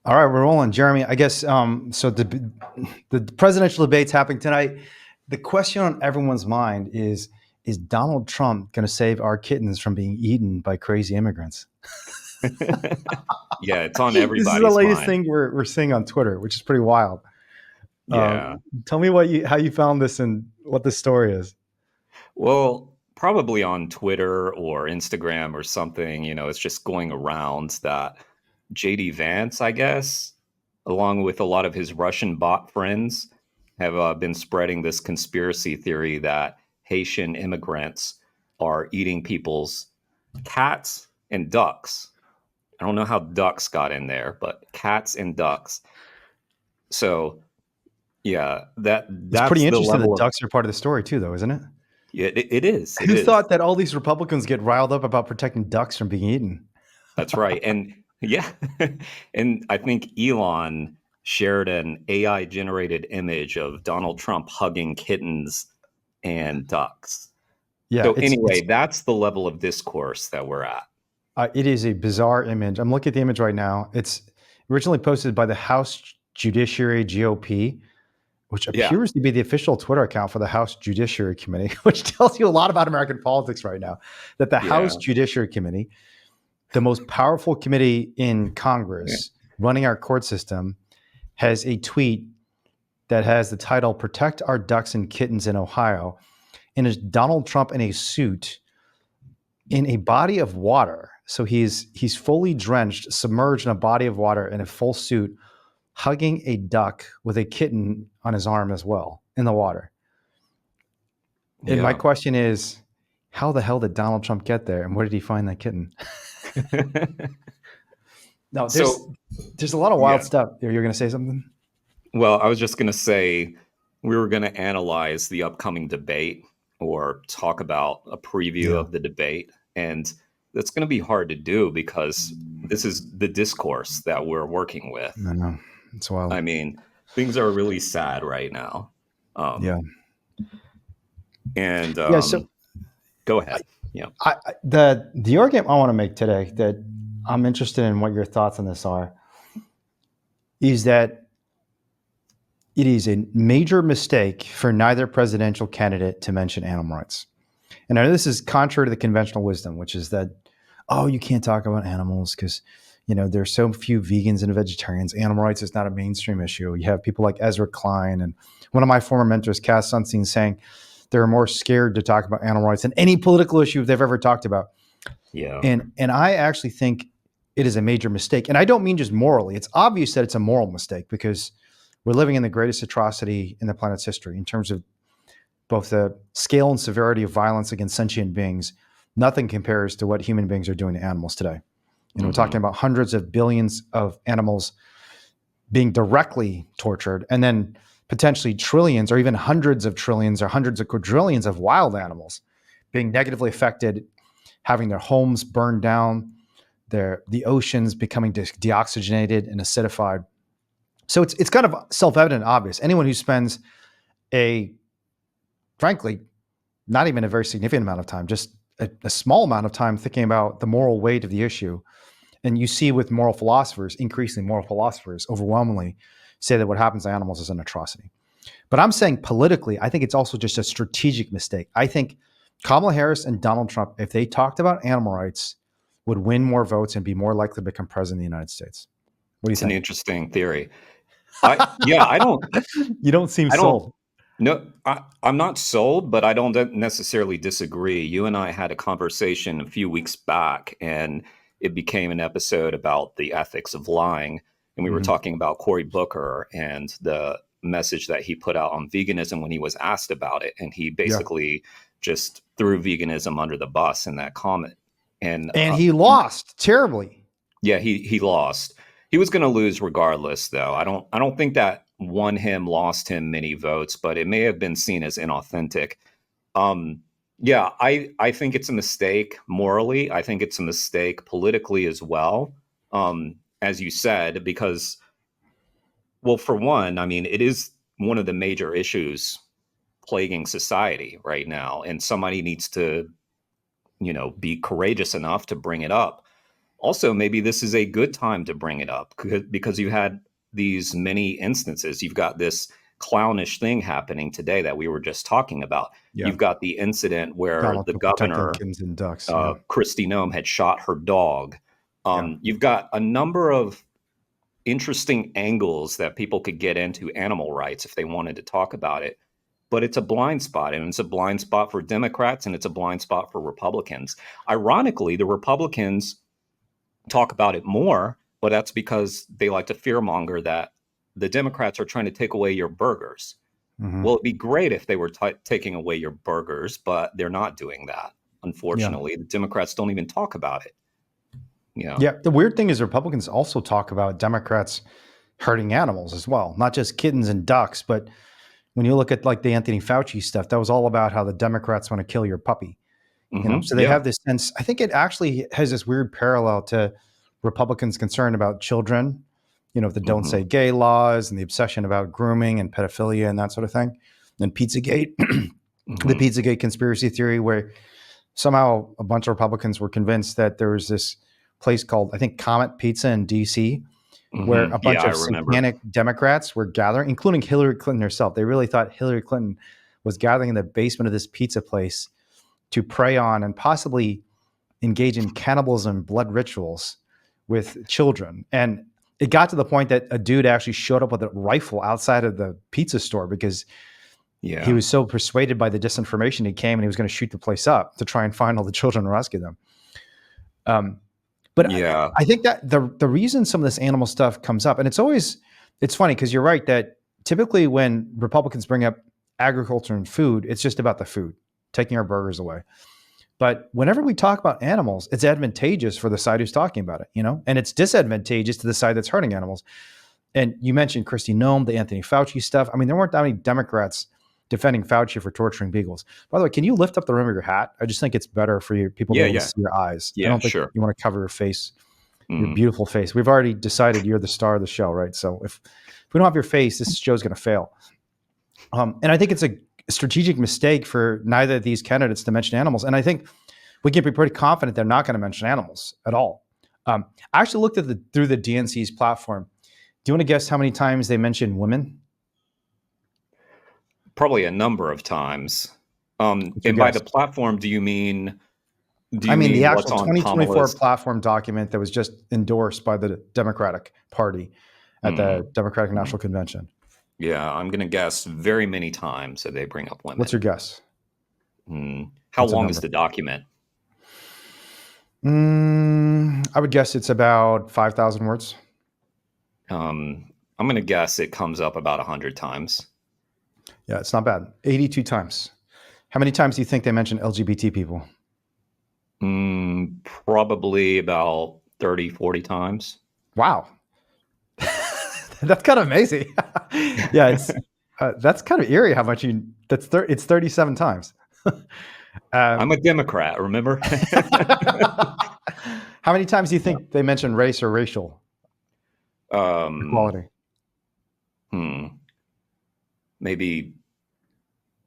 All right, we're rolling, Jeremy. I guess so. The presidential debate's happening tonight. The question on everyone's mind is Donald Trump going to save our kittens from being eaten by crazy immigrants? Yeah, it's on This is the everybody's latest mind. thing we're seeing on Twitter, which is pretty wild. Yeah. Tell me how you found this and what the story is. Well, probably on Twitter or Instagram or something, it's just going around that JD Vance, I guess, along with a lot of his Russian bot friends, have been spreading this conspiracy theory that Haitian immigrants are eating people's cats and ducks. I don't know how ducks got in there, but cats and ducks. So yeah, It's that's pretty the interesting that level of ducks are part of the story too, though, isn't it? it is. It Who is. thought that all these Republicans get riled up about protecting ducks from being eaten? That's right. And yeah, and I think Elon shared an AI generated image of Donald Trump hugging kittens and ducks. Yeah, So it's anyway, that's the level of discourse that we're at. it is a bizarre image. I'm looking at the image right now. It's originally posted by the House Judiciary GOP, which Yeah. appears to be the official Twitter account for the House Judiciary Committee, which tells you a lot about American politics right now. That the House Yeah. Judiciary Committee, the most powerful committee in Yeah. Congress running our court system, has a tweet that has the title "Protect Our Ducks and Kittens in Ohio," and is Donald Trump in a suit in a body of water. So he's fully drenched, submerged in a body of water in a full suit, hugging a duck with a kitten on his arm as well in the water. And my Yeah. question is, how the hell did Donald Trump get there, and where did he find that kitten? No, there's So there's a lot of wild yeah. stuff. You're going to say something? Well, I was just going to say we were going to analyze the upcoming debate or talk about a preview Yeah, of the debate. And that's going to be hard to do because this is the discourse that we're working with. I know it's wild. I mean, things are really sad right now. Yeah, Um, and yeah. So go ahead. Yeah. the argument I want to make today that I'm interested in what your thoughts on this are is that it is a major mistake for neither presidential candidate to mention animal rights. And I know this is contrary to the conventional wisdom, which is that, oh, you can't talk about animals because, there's so few vegans and vegetarians. Animal rights is not a mainstream issue. You have people like Ezra Klein and one of my former mentors, Cass Sunstein, saying they're more scared to talk about animal rights than any political issue they've ever talked about. Yeah. And I actually think it is a major mistake. And I don't mean just morally. It's obvious that it's a moral mistake because we're living in the greatest atrocity in the planet's history in terms of both the scale and severity of violence against sentient beings. Nothing compares to what human beings are doing to animals today. We're talking about hundreds of billions of animals being directly tortured, and then potentially trillions or even hundreds of trillions or hundreds of quadrillions of wild animals being negatively affected, having their homes burned down, the oceans becoming deoxygenated and acidified. So it's kind of self-evident and obvious. Anyone who spends a, frankly, not even a very significant amount of time, just a small amount of time thinking about the moral weight of the issue. And you see with moral philosophers, increasingly moral philosophers overwhelmingly say that what happens to animals is an atrocity. But I'm saying politically, I think it's also just a strategic mistake. I think Kamala Harris and Donald Trump, if they talked about animal rights, would win more votes and be more likely to become president of the United States. What do you It's an think? interesting theory. Yeah, You don't seem I don't, sold. no, I'm not sold, but I don't necessarily disagree. You and I had a conversation a few weeks back, and it became an episode about the ethics of lying. And we were Mhm. talking about Cory Booker and the message that he put out on veganism when he was asked about it. And he Yeah. basically just threw veganism under the bus in that comment. And And he lost terribly. yeah, he lost. He was going to lose regardless, though. I don't think that won him, lost him many votes, but it may have been seen as inauthentic. Um, yeah, I think it's a mistake morally. I think it's a mistake politically as well. As you said, because well, for one, I mean, it is one of the major issues plaguing society right now, and somebody needs to, be courageous enough to bring it up Also, maybe this is a good time to bring it up because you had these many instances. You've got this clownish thing happening today that we were just talking about. Yeah. You've got the incident where Donald the Trump protecting governor, kittens and ducks. Yeah. Kristi Noem, had shot her dog. Yeah. You've got a number of interesting angles that people could get into animal rights if they wanted to talk about it. But it's a blind spot, and it's a blind spot for Democrats, and it's a blind spot for Republicans. Ironically, the Republicans talk about it more, but that's because they like to fearmonger that the Democrats are trying to take away your burgers. Mm-hmm. Well, it'd be great if they were taking away your burgers, but they're not doing that. Unfortunately, the Democrats don't even talk about it. Yeah. The weird thing is Republicans also talk about Democrats hurting animals as well, not just kittens and ducks, but when you look at like the Anthony Fauci stuff, that was all about how the Democrats want to kill your puppy. So they have this sense. I think it actually has this weird parallel to Republicans' concern about children, the don't say gay laws and the obsession about grooming and pedophilia and that sort of thing. And Pizzagate, the Pizzagate conspiracy theory, where somehow a bunch of Republicans were convinced that there was this place called, I think, Comet Pizza in DC, where a bunch of satanic Democrats were gathering, including Hillary Clinton herself. They really thought Hillary Clinton was gathering in the basement of this pizza place to prey on and possibly engage in cannibalism, blood rituals with children. And it got to the point that a dude actually showed up with a rifle outside of the pizza store because he was so persuaded by the disinformation. He came and he was going to shoot the place up to try and find all the children and rescue them. But I think that the reason some of this animal stuff comes up, and it's funny because you're right that typically when Republicans bring up agriculture and food, it's just about the food, taking our burgers away. But whenever we talk about animals, it's advantageous for the side who's talking about it, and it's disadvantageous to the side that's hurting animals. And you mentioned Kristi Noem, the Anthony Fauci stuff. I mean, there weren't that many Democrats defending Fauci for torturing beagles. By the way, can you lift up the rim of your hat? I just think it's better for your people to be able to see your eyes. I don't think you want to cover your face, your beautiful face. We've already decided you're the star of the show, right? So if we don't have your face, this show's going to fail. And I think it's a strategic mistake for neither of these candidates to mention animals. And I think we can be pretty confident they're not going to mention animals at all. I actually looked at through the DNC's platform. Do you want to guess how many times they mention women? Probably a number of times. And by the platform, do you mean the actual what's on 2024 Kamala's platform document that was just endorsed by the Democratic Party at the Democratic National Convention? Yeah, I'm going to guess very many times that they bring up women. What's your guess? How long is the document? I would guess it's about 5,000 words. I'm going to guess it comes up about 100 times. Yeah, it's not bad. 82 times. How many times do you think they mention LGBT people? Probably about 30, 40 times. Wow. That's kind of amazing. Yeah, it's that's kind of eerie how much it's 37 times. I'm a Democrat, remember? How many times do you think they mention race or racial equality?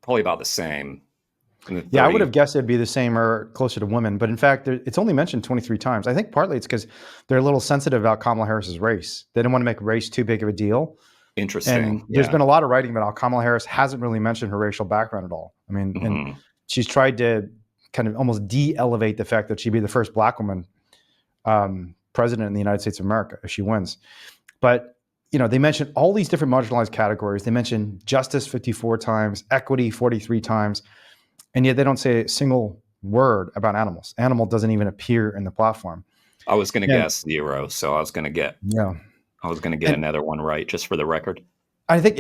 Probably about the same. Yeah, I would have guessed it'd be the same or closer to women, but in fact, it's only mentioned 23 times. I think partly it's because they're a little sensitive about Kamala Harris's race. They didn't want to make race too big of a deal. Interesting. And there's been a lot of writing about how Kamala Harris hasn't really mentioned her racial background at all. I mean, and she's tried to kind of almost de-elevate the fact that she'd be the first Black woman president in the United States of America if she wins. But they mention all these different marginalized categories. They mention justice 54 times, equity 43 times. And yet they don't say a single word about animals. Animal doesn't even appear in the platform. I was going to guess 0, so I was going to get another one right, just for the record. I think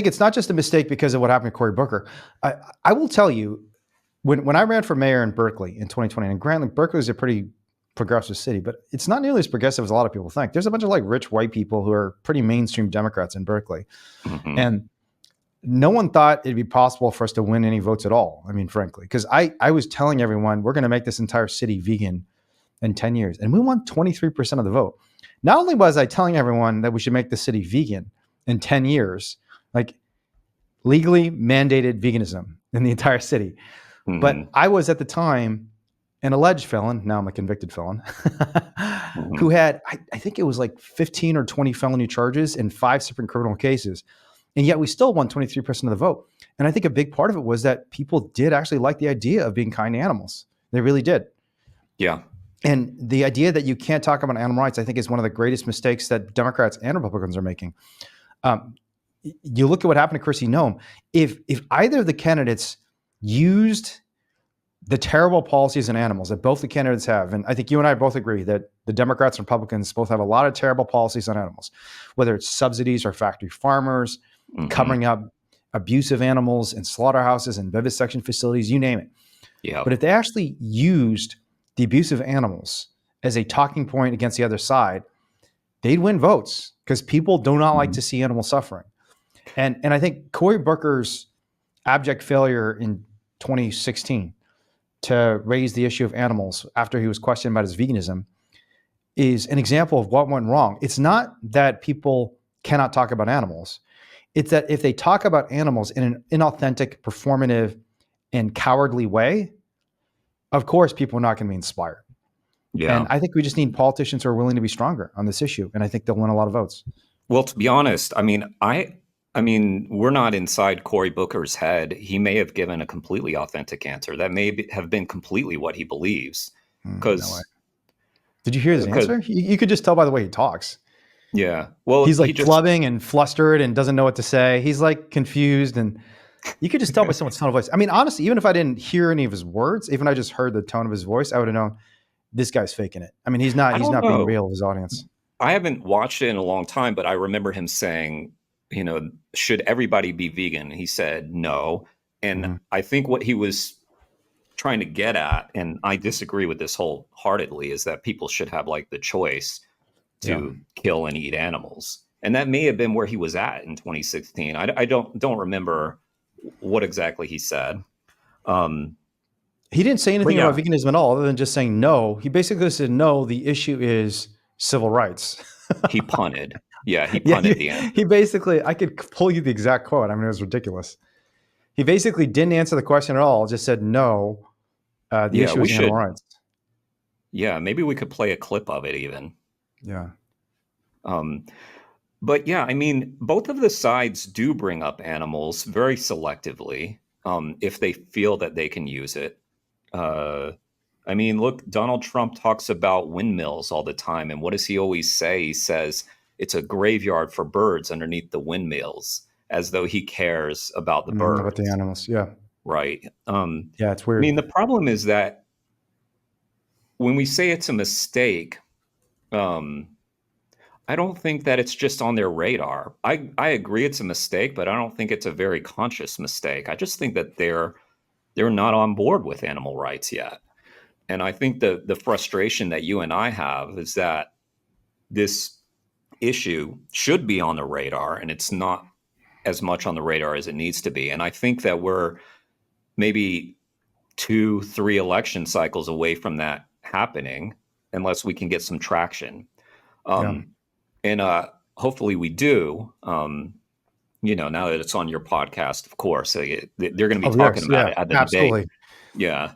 it's not just a mistake because of what happened to Cory Booker. I will tell you, when I ran for mayor in Berkeley in 2020, and granted, Berkeley is a pretty progressive city, but it's not nearly as progressive as a lot of people think. There's a bunch of rich white people who are pretty mainstream Democrats in Berkeley. And no one thought it'd be possible for us to win any votes at all. I mean, frankly, because I was telling everyone we're going to make this entire city vegan in 10 years. And we won 23% of the vote. Not only was I telling everyone that we should make the city vegan in 10 years, like legally mandated veganism in the entire city. But I was at the time, an alleged felon, now I'm a convicted felon, Mhm. who had, I think it was like 15 or 20 felony charges in 5 separate criminal cases. And yet we still won 23% of the vote. And I think a big part of it was that people did actually like the idea of being kind to animals. They really did. Yeah. And the idea that you can't talk about animal rights, I think, is one of the greatest mistakes that Democrats and Republicans are making. You look at what happened to Chrissy Noem. If either of the candidates used the terrible policies on animals that both the candidates have, and I think you and I both agree that the Democrats and Republicans both have a lot of terrible policies on animals, whether it's subsidies or factory farmers, Mhm. covering up abusive animals in slaughterhouses and vivisection facilities, you name it. Yeah. But if they actually used the abuse of animals as a talking point against the other side, they'd win votes because people do not like to see animal suffering. And I think Cory Booker's abject failure in 2016 to raise the issue of animals after he was questioned about his veganism is an example of what went wrong. It's not that people cannot talk about animals. It's that if they talk about animals in an inauthentic, performative, and cowardly way, of course, people are not going to be inspired. Yeah. And I think we just need politicians who are willing to be stronger on this issue. And I think they'll win a lot of votes. Well, to be honest, I mean, we're not inside Cory Booker's head. He may have given a completely authentic answer. That may have been completely what he believes. No way. Because, Did you hear his answer? You could just tell by the way he talks. yeah, well, He's like he just, flubbing and flustered and doesn't know what to say. He's like confused, and you could just tell by someone's tone of voice. I mean, honestly, even if I didn't hear any of his words, even if I just heard the tone of his voice, I would have known this guy's faking it. I mean, he's I not don't being know. real with his audience. I haven't watched it in a long time, but I remember him saying, should everybody be vegan? He said no. And I think what he was trying to get at, and I disagree with this wholeheartedly, is that people should have like the choice to kill and eat animals. And that may have been where he was at in 2016. I don't remember what exactly he said. He didn't say anything yeah. about veganism at all, other than just saying no. He basically said, no, the issue is civil rights. He punted. Yeah, he punted the answer. He basically, I could pull you the exact quote. I mean, it was ridiculous. He basically didn't answer the question at all, just said no, the issue is animal rights. Yeah, maybe we could play a clip of it even. Yeah. But yeah, I mean, both of the sides do bring up animals very selectively if they feel that they can use it. I mean, look, Donald Trump talks about windmills all the time. And what does he always say? He says it's a graveyard for birds underneath the windmills, as though he cares about the birds. About the animals, yeah. Right. Yeah, it's weird. I mean, the problem is that when we say it's a mistake, I don't think that it's just on their radar. I agree it's a mistake, but I don't think it's a very conscious mistake. I just think that they're not on board with animal rights yet. And I think the frustration that you and I have is that this issue should be on the radar, and it's not as much on the radar as it needs to be. And I think that we're maybe 2-3 election cycles away from that happening, unless we can get some traction. And hopefully we do. Now that it's on your podcast, of course, they're going to be talking about it at the debate. Yeah.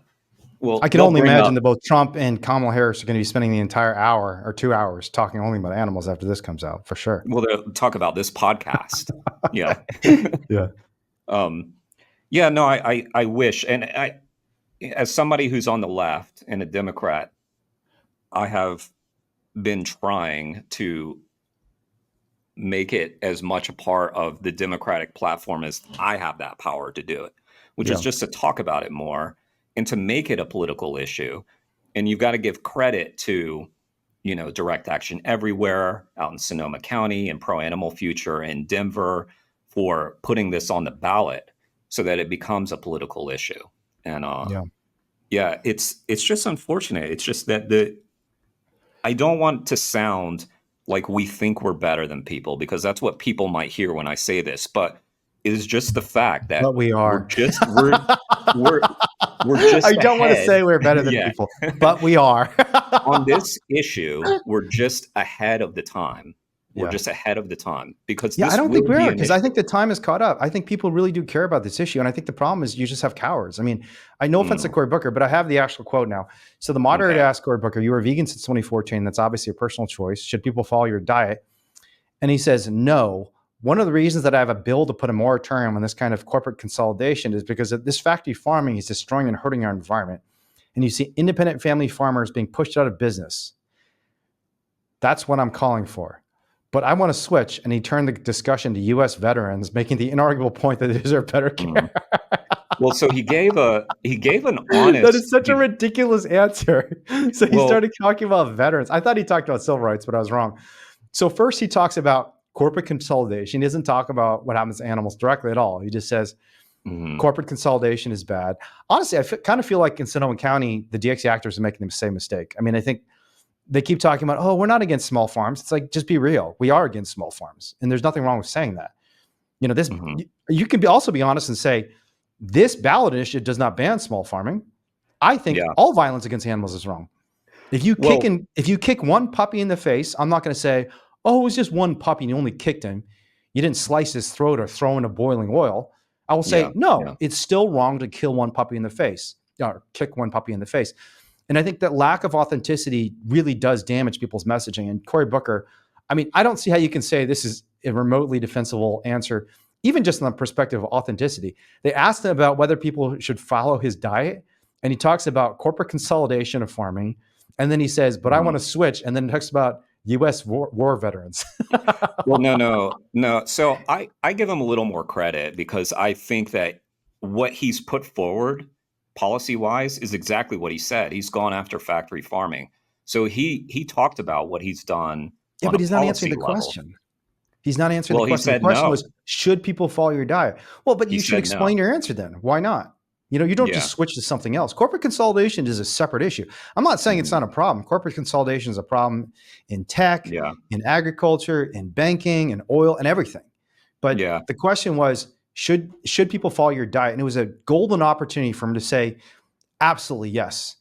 Well, I can only imagine that both Trump and Kamala Harris are going to be spending the entire hour or 2 hours talking only about animals after this comes out, for sure. Well, they'll talk about this podcast. Yeah. Yeah. No, I wish. And as somebody who's on the left and a Democrat, I have been trying to make it as much a part of the Democratic platform as I have that power to do it, which is just to talk about it more and to make it a political issue. And you've got to give credit to, Direct Action Everywhere out in Sonoma County and Pro Animal Future in Denver for putting this on the ballot so that it becomes a political issue. And it's just unfortunate. It's just that I don't want to sound like we think we're better than people, because that's what people might hear when I say this. But it is just the fact that but we are. we're just I don't want to say we're better than people, but we are. On this issue, we're just ahead of the time. we're Yeah. just ahead of the time, because Yeah, I this don't think will we be are, an because I think issue. the time has caught up. I think people really do care about this issue. And I think the problem is you just have cowards. I mean, I no offense to Mm, Cory Booker, but I have the actual quote now. So the moderator okay. asked Cory Booker, you were vegan since 2014. That's obviously a personal choice. Should people follow your diet? And he says, no. One of the reasons that I have a bill to put a moratorium on this kind of corporate consolidation is because this factory farming is destroying and hurting our environment. And you see independent family farmers being pushed out of business. That's what I'm calling for. But I want to switch. And he turned the discussion to U.S. veterans, making the inarguable point that they deserve better Mm. care. Well, so he gave an That is honest. such a ridiculous answer. So he Well, started talking about veterans. I thought he talked about civil rights, but I was wrong. So first he talks about corporate consolidation. He doesn't talk about what happens to animals directly at all. He just says mhm, corporate consolidation is bad. Honestly, I kind of feel like in Sonoma County, the DXC actors are making the same mistake. I mean, I think they keep talking about, oh, we're not against small farms. It's like, just be real. We are against small farms. And there's nothing wrong with saying that. You know, this, mhm. you can also be honest and say, this ballot initiative does not ban small farming. I think Yeah. all violence against animals is wrong. If you Well, kick one puppy in the face, I'm not going to say, oh, it was just one puppy and you only kicked him. You didn't slice his throat or throw in a boiling oil. I will yeah, say, no, yeah. it's still wrong to kill one puppy in the face or kick one puppy in the face. And I think that lack of authenticity really does damage people's messaging. And Cory Booker, I mean, I don't see how you can say this is a remotely defensible answer, even just from the perspective of authenticity. They asked him about whether people should follow his diet, and he talks about corporate consolidation of farming. And then he says, but I want Mhm. to switch. And then he talks about US war veterans. Well, no. So I give him a little more credit, because I think that what he's put forward policy wise is exactly what he said. He's gone after factory farming. So he talked about what he's done Yeah, on a but he's not answering policy the level. question. He's not answering the Well, he question. The said question was, no. should people follow your diet? Well, but He you should said explain no. your answer then. Why not? You know, you don't Yeah. just switch to something else. Corporate consolidation is a separate issue. I'm not saying it's Mhm. not a problem. Corporate consolidation is a problem in tech, Yeah. in agriculture, in banking, in oil, and everything. But Yeah. the question was, should people follow your diet? And it was a golden opportunity for him to say, absolutely yes.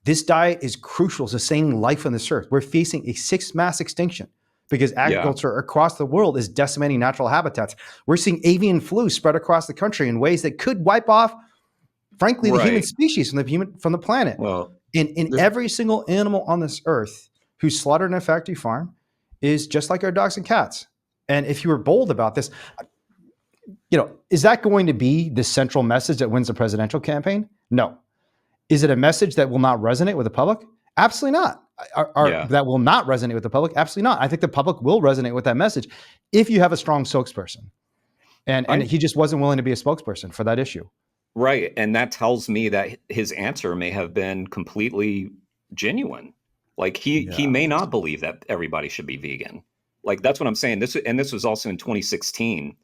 This diet is crucial to sustaining life on this earth. We're facing a sixth mass extinction because Yeah. agriculture across the world is decimating natural habitats. We're seeing avian flu spread across the country in ways that could wipe off, frankly, the human Right. species from the planet. Well, In this every single animal on this earth who's slaughtered in a factory farm is just like our dogs and cats. And if you were bold about this, is that going to be the central message that wins the presidential campaign? No. Is it a message that will not resonate with the public? Absolutely not. yeah. That will not resonate with the public? Absolutely not. I think the public will resonate with that message if you have a strong spokesperson. And I he just wasn't willing to be a spokesperson for that issue. Right, and that tells me that his answer may have been completely genuine. Like, he Yeah. may not believe that everybody should be vegan. Like, that's what I'm saying. This was also in 2016.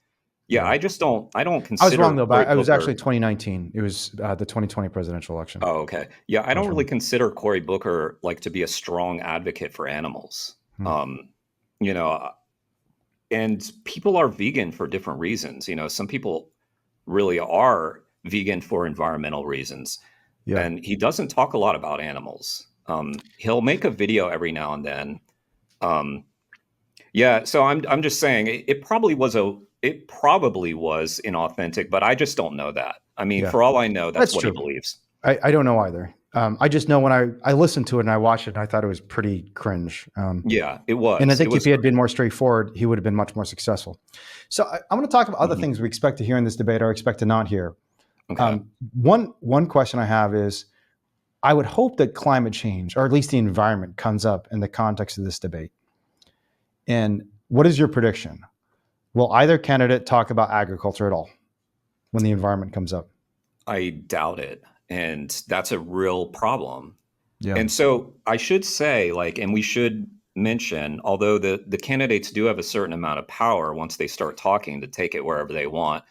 Yeah, Yeah. I don't I was consider wrong though, Cory but it was actually Booker. 2019. It was the 2020 presidential election. Oh, okay. Yeah, I I was don't really wrong. consider Cory Booker, like, to be a strong advocate for animals. Hmm. Um, you know, and people are vegan for different reasons. Some people really are vegan for environmental reasons. Yeah. And he doesn't talk a lot about animals. He'll make a video every now and then. Um, yeah, so I'm just saying it probably was inauthentic, but I just don't know that. I mean, Yeah. for all I know, that's That's what he true. believes. I don't know either. I just know when I listened to it and I watched it, and I thought it was pretty cringe. Yeah, it And I was. It think if was he had been great. more straightforward, he would have been much more successful. So I'm going to talk about other Mhm. things we expect to hear in this debate or expect to not hear. Okay. One question I have is, I would hope that climate change, or at least the environment, comes up in the context of this debate. And what is your prediction? Will either candidate talk about agriculture at all when the environment comes up? I doubt it. And that's a real problem. Yeah. And so I should say, like, and we should mention, although the candidates do have a certain amount of power once they start talking to take it wherever they want,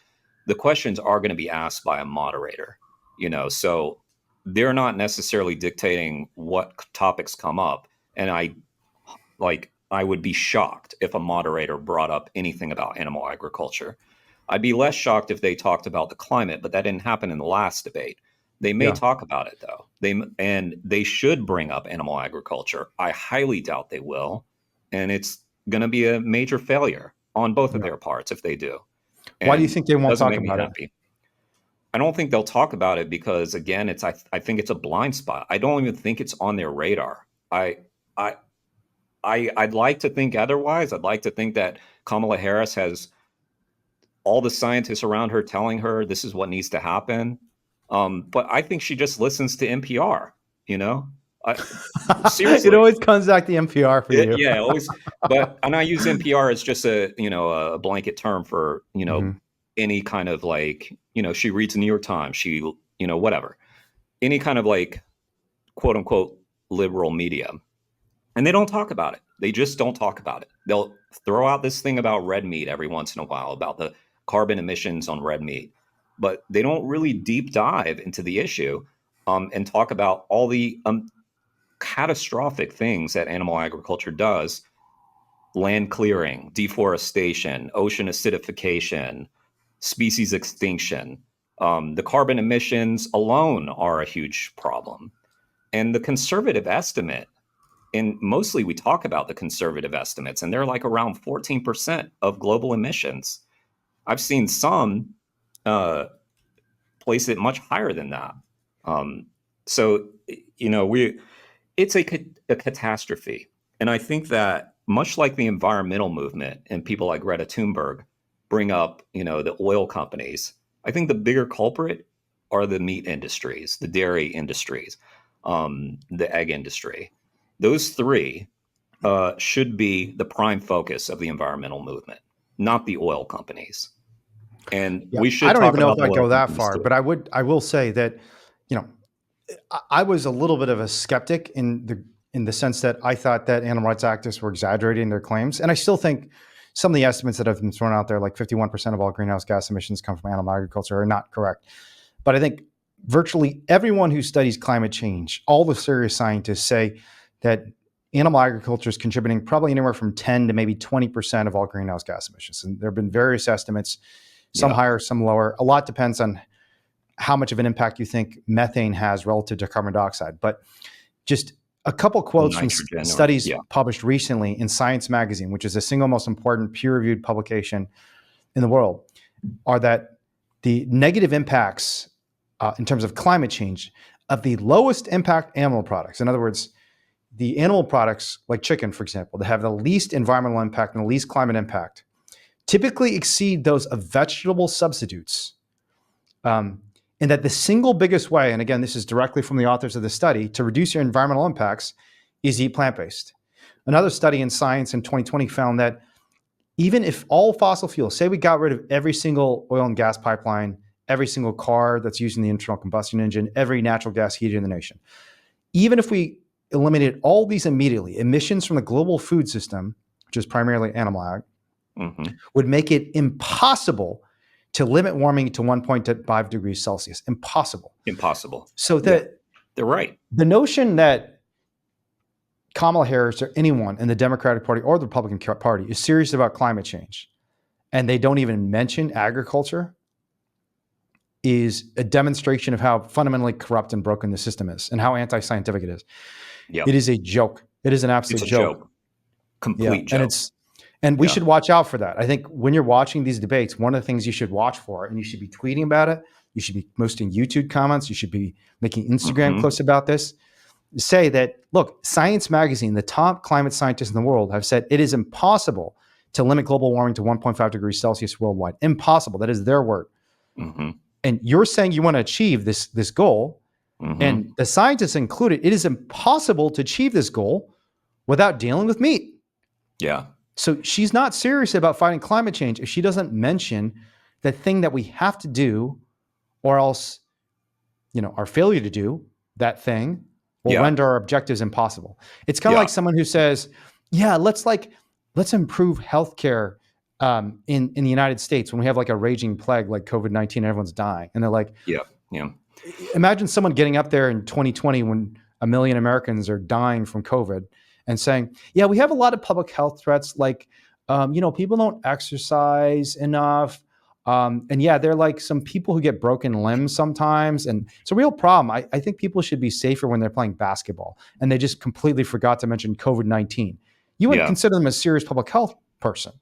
the questions are going to be asked by a moderator, so they're not necessarily dictating what topics come up. And I would be shocked if a moderator brought up anything about animal agriculture. I'd be less shocked if they talked about the climate, but that didn't happen in the last debate. They may Yeah. talk about it though. They should bring up animal agriculture. I highly doubt they will, and it's going to be a major failure on both of Yeah. their parts if they do. Why do you And think they it won't doesn't talk make me about it? happy. I don't think they'll talk about it because, again, I think it's a blind spot. I don't even think it's on their radar. I I'd like to think otherwise. I'd like to think that Kamala Harris has all the scientists around her telling her this is what needs to happen. But I think she just listens to NPR. You know, I, It seriously, always comes back to NPR for you. yeah, always. And I use NPR as just a blanket term for Mhm. any kind of like she reads the New York Times, she whatever, any kind of like quote unquote liberal media. And they don't talk about it. They just don't talk about it. They'll throw out this thing about red meat every once in a while, about the carbon emissions on red meat, but they don't really deep dive into the issue and talk about all the catastrophic things that animal agriculture does: land clearing, deforestation, ocean acidification, species extinction. The carbon emissions alone are a huge problem. And the conservative estimate, and mostly we talk about the conservative estimates, and they're like around 14% of global emissions. I've seen some uh, place it much higher than that. Um, so, it's a catastrophe. And I think that much like the environmental movement and people like Greta Thunberg bring up, the oil companies, I think the bigger culprit are the meat industries, the dairy industries, the egg industry. Those three should be the prime focus of the environmental movement, not the oil companies. And Yeah, we I should don't talk even know about if the I'd oil go that companies far, too. but I will say that, you know, I was a little bit of a skeptic in the sense that I thought that animal rights activists were exaggerating their claims, and I still think some of the estimates that have been thrown out there, like 51% of all greenhouse gas emissions come from animal agriculture, are not correct. But I think virtually everyone who studies climate change, all the serious scientists say that animal agriculture is contributing probably anywhere from 10 to maybe 20% of all greenhouse gas emissions. And there have been various estimates, some Yeah. higher, some lower. A lot depends on how much of an impact you think methane has relative to carbon dioxide. But just a couple quotes from Nitrogen, or studies yeah. published recently in Science magazine, which is the single most important peer-reviewed publication in the world, are that the negative impacts in terms of climate change of the lowest impact animal products, in other words, the animal products like chicken, for example, that have the least environmental impact and the least climate impact, typically exceed those of vegetable substitutes. And that the single biggest way, and again, this is directly from the authors of the study, to reduce your environmental impacts is eat plant-based. Another study in Science in 2020 found that even if all fossil fuels, say we got rid of every single oil and gas pipeline, every single car that's using the internal combustion engine, every natural gas heater in the nation, even if we eliminated all these immediately, emissions from the global food system, which is primarily animal ag, would make it impossible to limit warming to 1.5 degrees Celsius. Impossible. Impossible. So Yeah, they're right. the notion that Kamala Harris or anyone in the Democratic Party or the Republican Party is serious about climate change, and they don't even mention agriculture, is a demonstration of how fundamentally corrupt and broken the system is and how anti-scientific it is. Yeah. It is a joke. It is an It's absolute a joke. joke. Complete joke. And we Yeah. should watch out for that. I think when you're watching these debates, one of the things you should watch for, and you should be tweeting about it, you should be posting YouTube comments, you should be making Instagram clips about this, say that, look, Science magazine, the top climate scientists in the world, have said it is impossible to limit global warming to 1.5 degrees Celsius worldwide. Impossible. That is their word. And you're saying you want to achieve this goal, and the scientists included, it is impossible to achieve this goal without dealing with meat. Yeah. So she's not serious about fighting climate change if she doesn't mention the thing that we have to do, or else, our failure to do that thing will render our objectives impossible. It's kind of like someone who says, yeah, let's improve healthcare in the United States when we have like a raging plague like COVID-19 and everyone's dying. And they're like, Yeah. imagine someone getting up there in 2020 when 1 million Americans are dying from COVID and saying, yeah, we have a lot of public health threats, like, people don't exercise enough. And yeah, they're like some people who get broken limbs sometimes. And it's a real problem. I think people should be safer when they're playing basketball. And they just completely forgot to mention COVID-19. You wouldn't Yeah. consider them a serious public health person.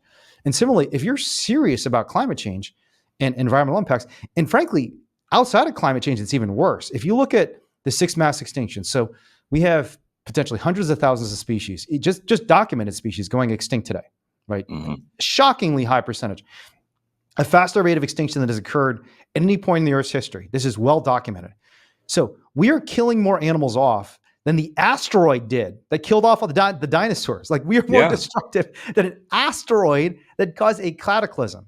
And similarly, if you're serious about climate change and environmental impacts, and frankly, outside of climate change, it's even worse. If you look at the sixth mass extinction, so we have potentially hundreds of thousands of species, just documented species going extinct today, right? Hmm. Shockingly high percentage. A faster rate of extinction than has occurred at any point in the Earth's history. This is well documented. So we are killing more animals off than the asteroid did that killed off all the dinosaurs. Like, we are more Yeah, destructive than an asteroid that caused a cataclysm,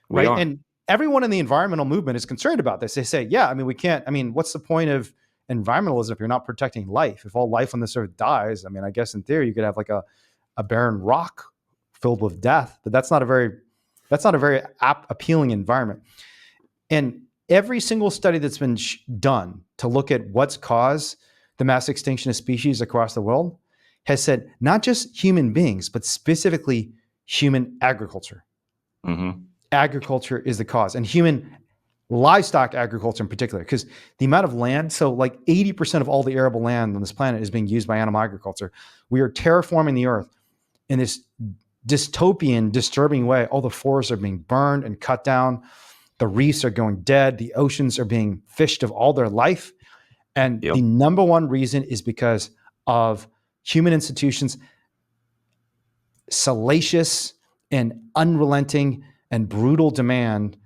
we right? are. And everyone in the environmental movement is concerned about this. They say, yeah, I mean, we can't, I mean, what's the point of environmentalism if you're not protecting life? If all life on this earth dies, I mean, I guess in theory you could have like a barren rock filled with death, but that's not a very appealing environment. And every single study that's been done to look at what's caused the mass extinction of species across the world has said not just human beings, but specifically human agriculture. Hmm. Agriculture is the cause, and human livestock agriculture in particular, because the amount of land, so like 80% of all the arable land on this planet is being used by animal agriculture. We are terraforming the earth in this dystopian, disturbing way. All the forests are being burned and cut down. The reefs are going dead. The oceans are being fished of all their life. And Yep. the number one reason is because of human institutions, salacious and unrelenting and brutal demand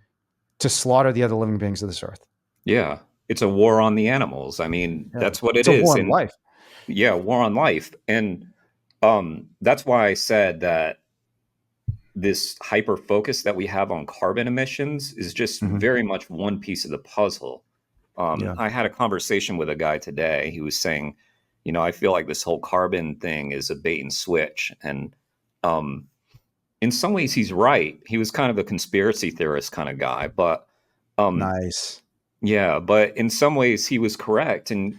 to slaughter the other living beings of this earth. Yeah. It's a war on the animals. I mean, Yeah. that's what It's it a is. war on And life. yeah, war on life. And that's why I said that this hyper focus that we have on carbon emissions is just Mm-hmm. very much one piece of the puzzle. Yeah. I had a conversation with a guy today. He was saying, I feel like this whole carbon thing is a bait and switch. And um, in some ways, he's right. He was kind of a conspiracy theorist kind of guy. But Nice. yeah, but in some ways, he was correct. And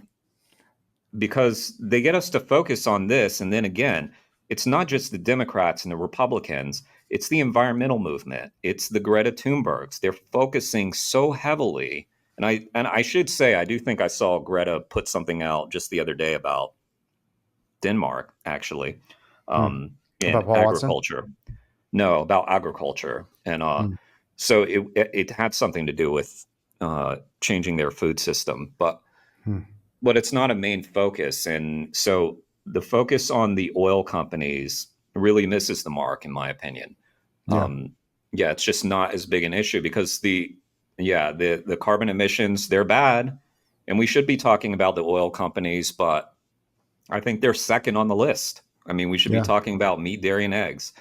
because they get us to focus on this. And then again, it's not just the Democrats and the Republicans, it's the environmental movement, it's the Greta Thunbergs. They're focusing so heavily. And I should say, I do think I saw Greta put something out just the other day about Denmark, actually, Hmm. in About Paul Watson? agriculture. No, about agriculture. And Hmm. so it had something to do with changing their food system. Hmm. But it's not a main focus. And so the focus on the oil companies really misses the mark, in my opinion. Yeah. Um, yeah, it's just not as big an issue because the carbon emissions, they're bad. And we should be talking about the oil companies, but I think they're second on the list. I mean, we should be Yeah. talking about meat, dairy, and eggs.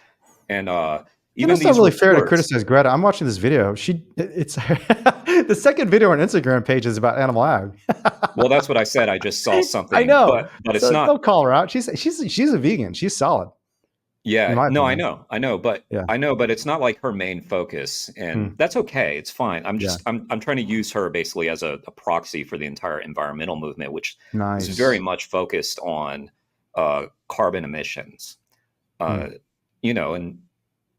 And Yeah, even that's not these really fair to reports. criticize Greta. I'm watching this video. It's the second video on Instagram page is about animal ag. Well, that's what I said. I just saw I something, know. but it's So not. don't call her out. She's a vegan. She's solid, in Yeah, my no, opinion. Yeah. I know, but it's not like her main focus, Hmm. and that's okay. It's fine. Yeah. I'm trying to use her basically as a proxy for the entire environmental movement, which is very Nice. much focused on carbon emissions. Hmm. Uh, and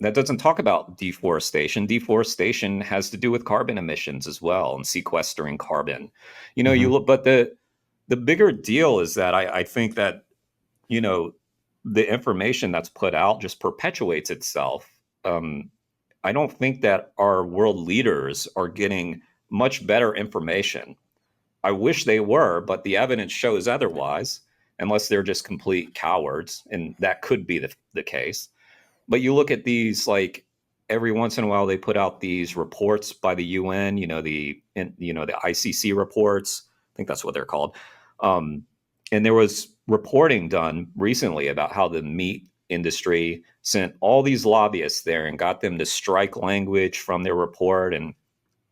that doesn't talk about deforestation. Deforestation has to do with carbon emissions as well and sequestering carbon. You Hmm. look, but the bigger deal is that I think that you know the information that's put out just perpetuates itself. um, I don't think that our world leaders are getting much better information. I wish they were, but the evidence shows otherwise, unless they're just complete cowards, and that could be the case. But you look at these, like, every once in a while they put out these reports by the UN, the ICC reports. I think that's what they're called. Um, and there was reporting done recently about how the meat industry sent all these lobbyists there and got them to strike language from their report, and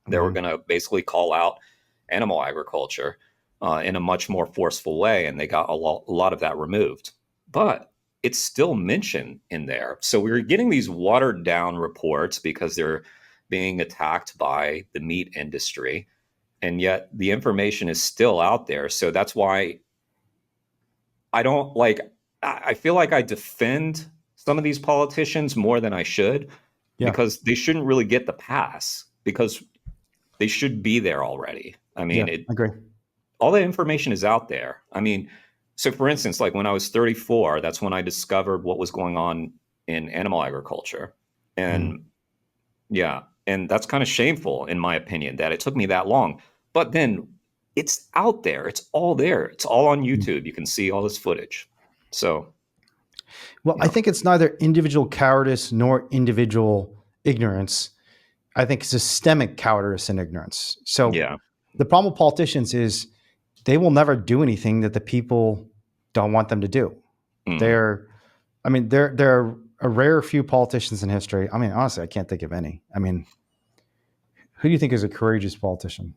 they were Hmm. going to basically call out animal agriculture in a much more forceful way, and they got a lot of that removed. But it's still mentioned in there. So we're getting these watered down reports because they're being attacked by the meat industry. And yet the information is still out there. So that's why I don't like, I feel like I defend some of these politicians more than I should, Yeah. because they shouldn't really get the pass, because they should be there already. I Yeah. mean, I agree. all the information is out there. I mean, So for instance, like when I was 34, that's when I discovered what was going on in animal agriculture. Mm. And yeah, and that's kind of shameful in my opinion that it took me that long. But then it's out there. It's all there. It's all on Mm. YouTube. You can see all this footage. So, Well, I yeah. think it's neither individual cowardice nor individual ignorance. I think systemic cowardice and ignorance. So Yeah. the problem with politicians is they will never do anything that the people don't want them to do. Mm. They're, I mean, there are a rare few politicians in history. I mean, honestly, I can't think of any. I mean, who do you think is a courageous politician?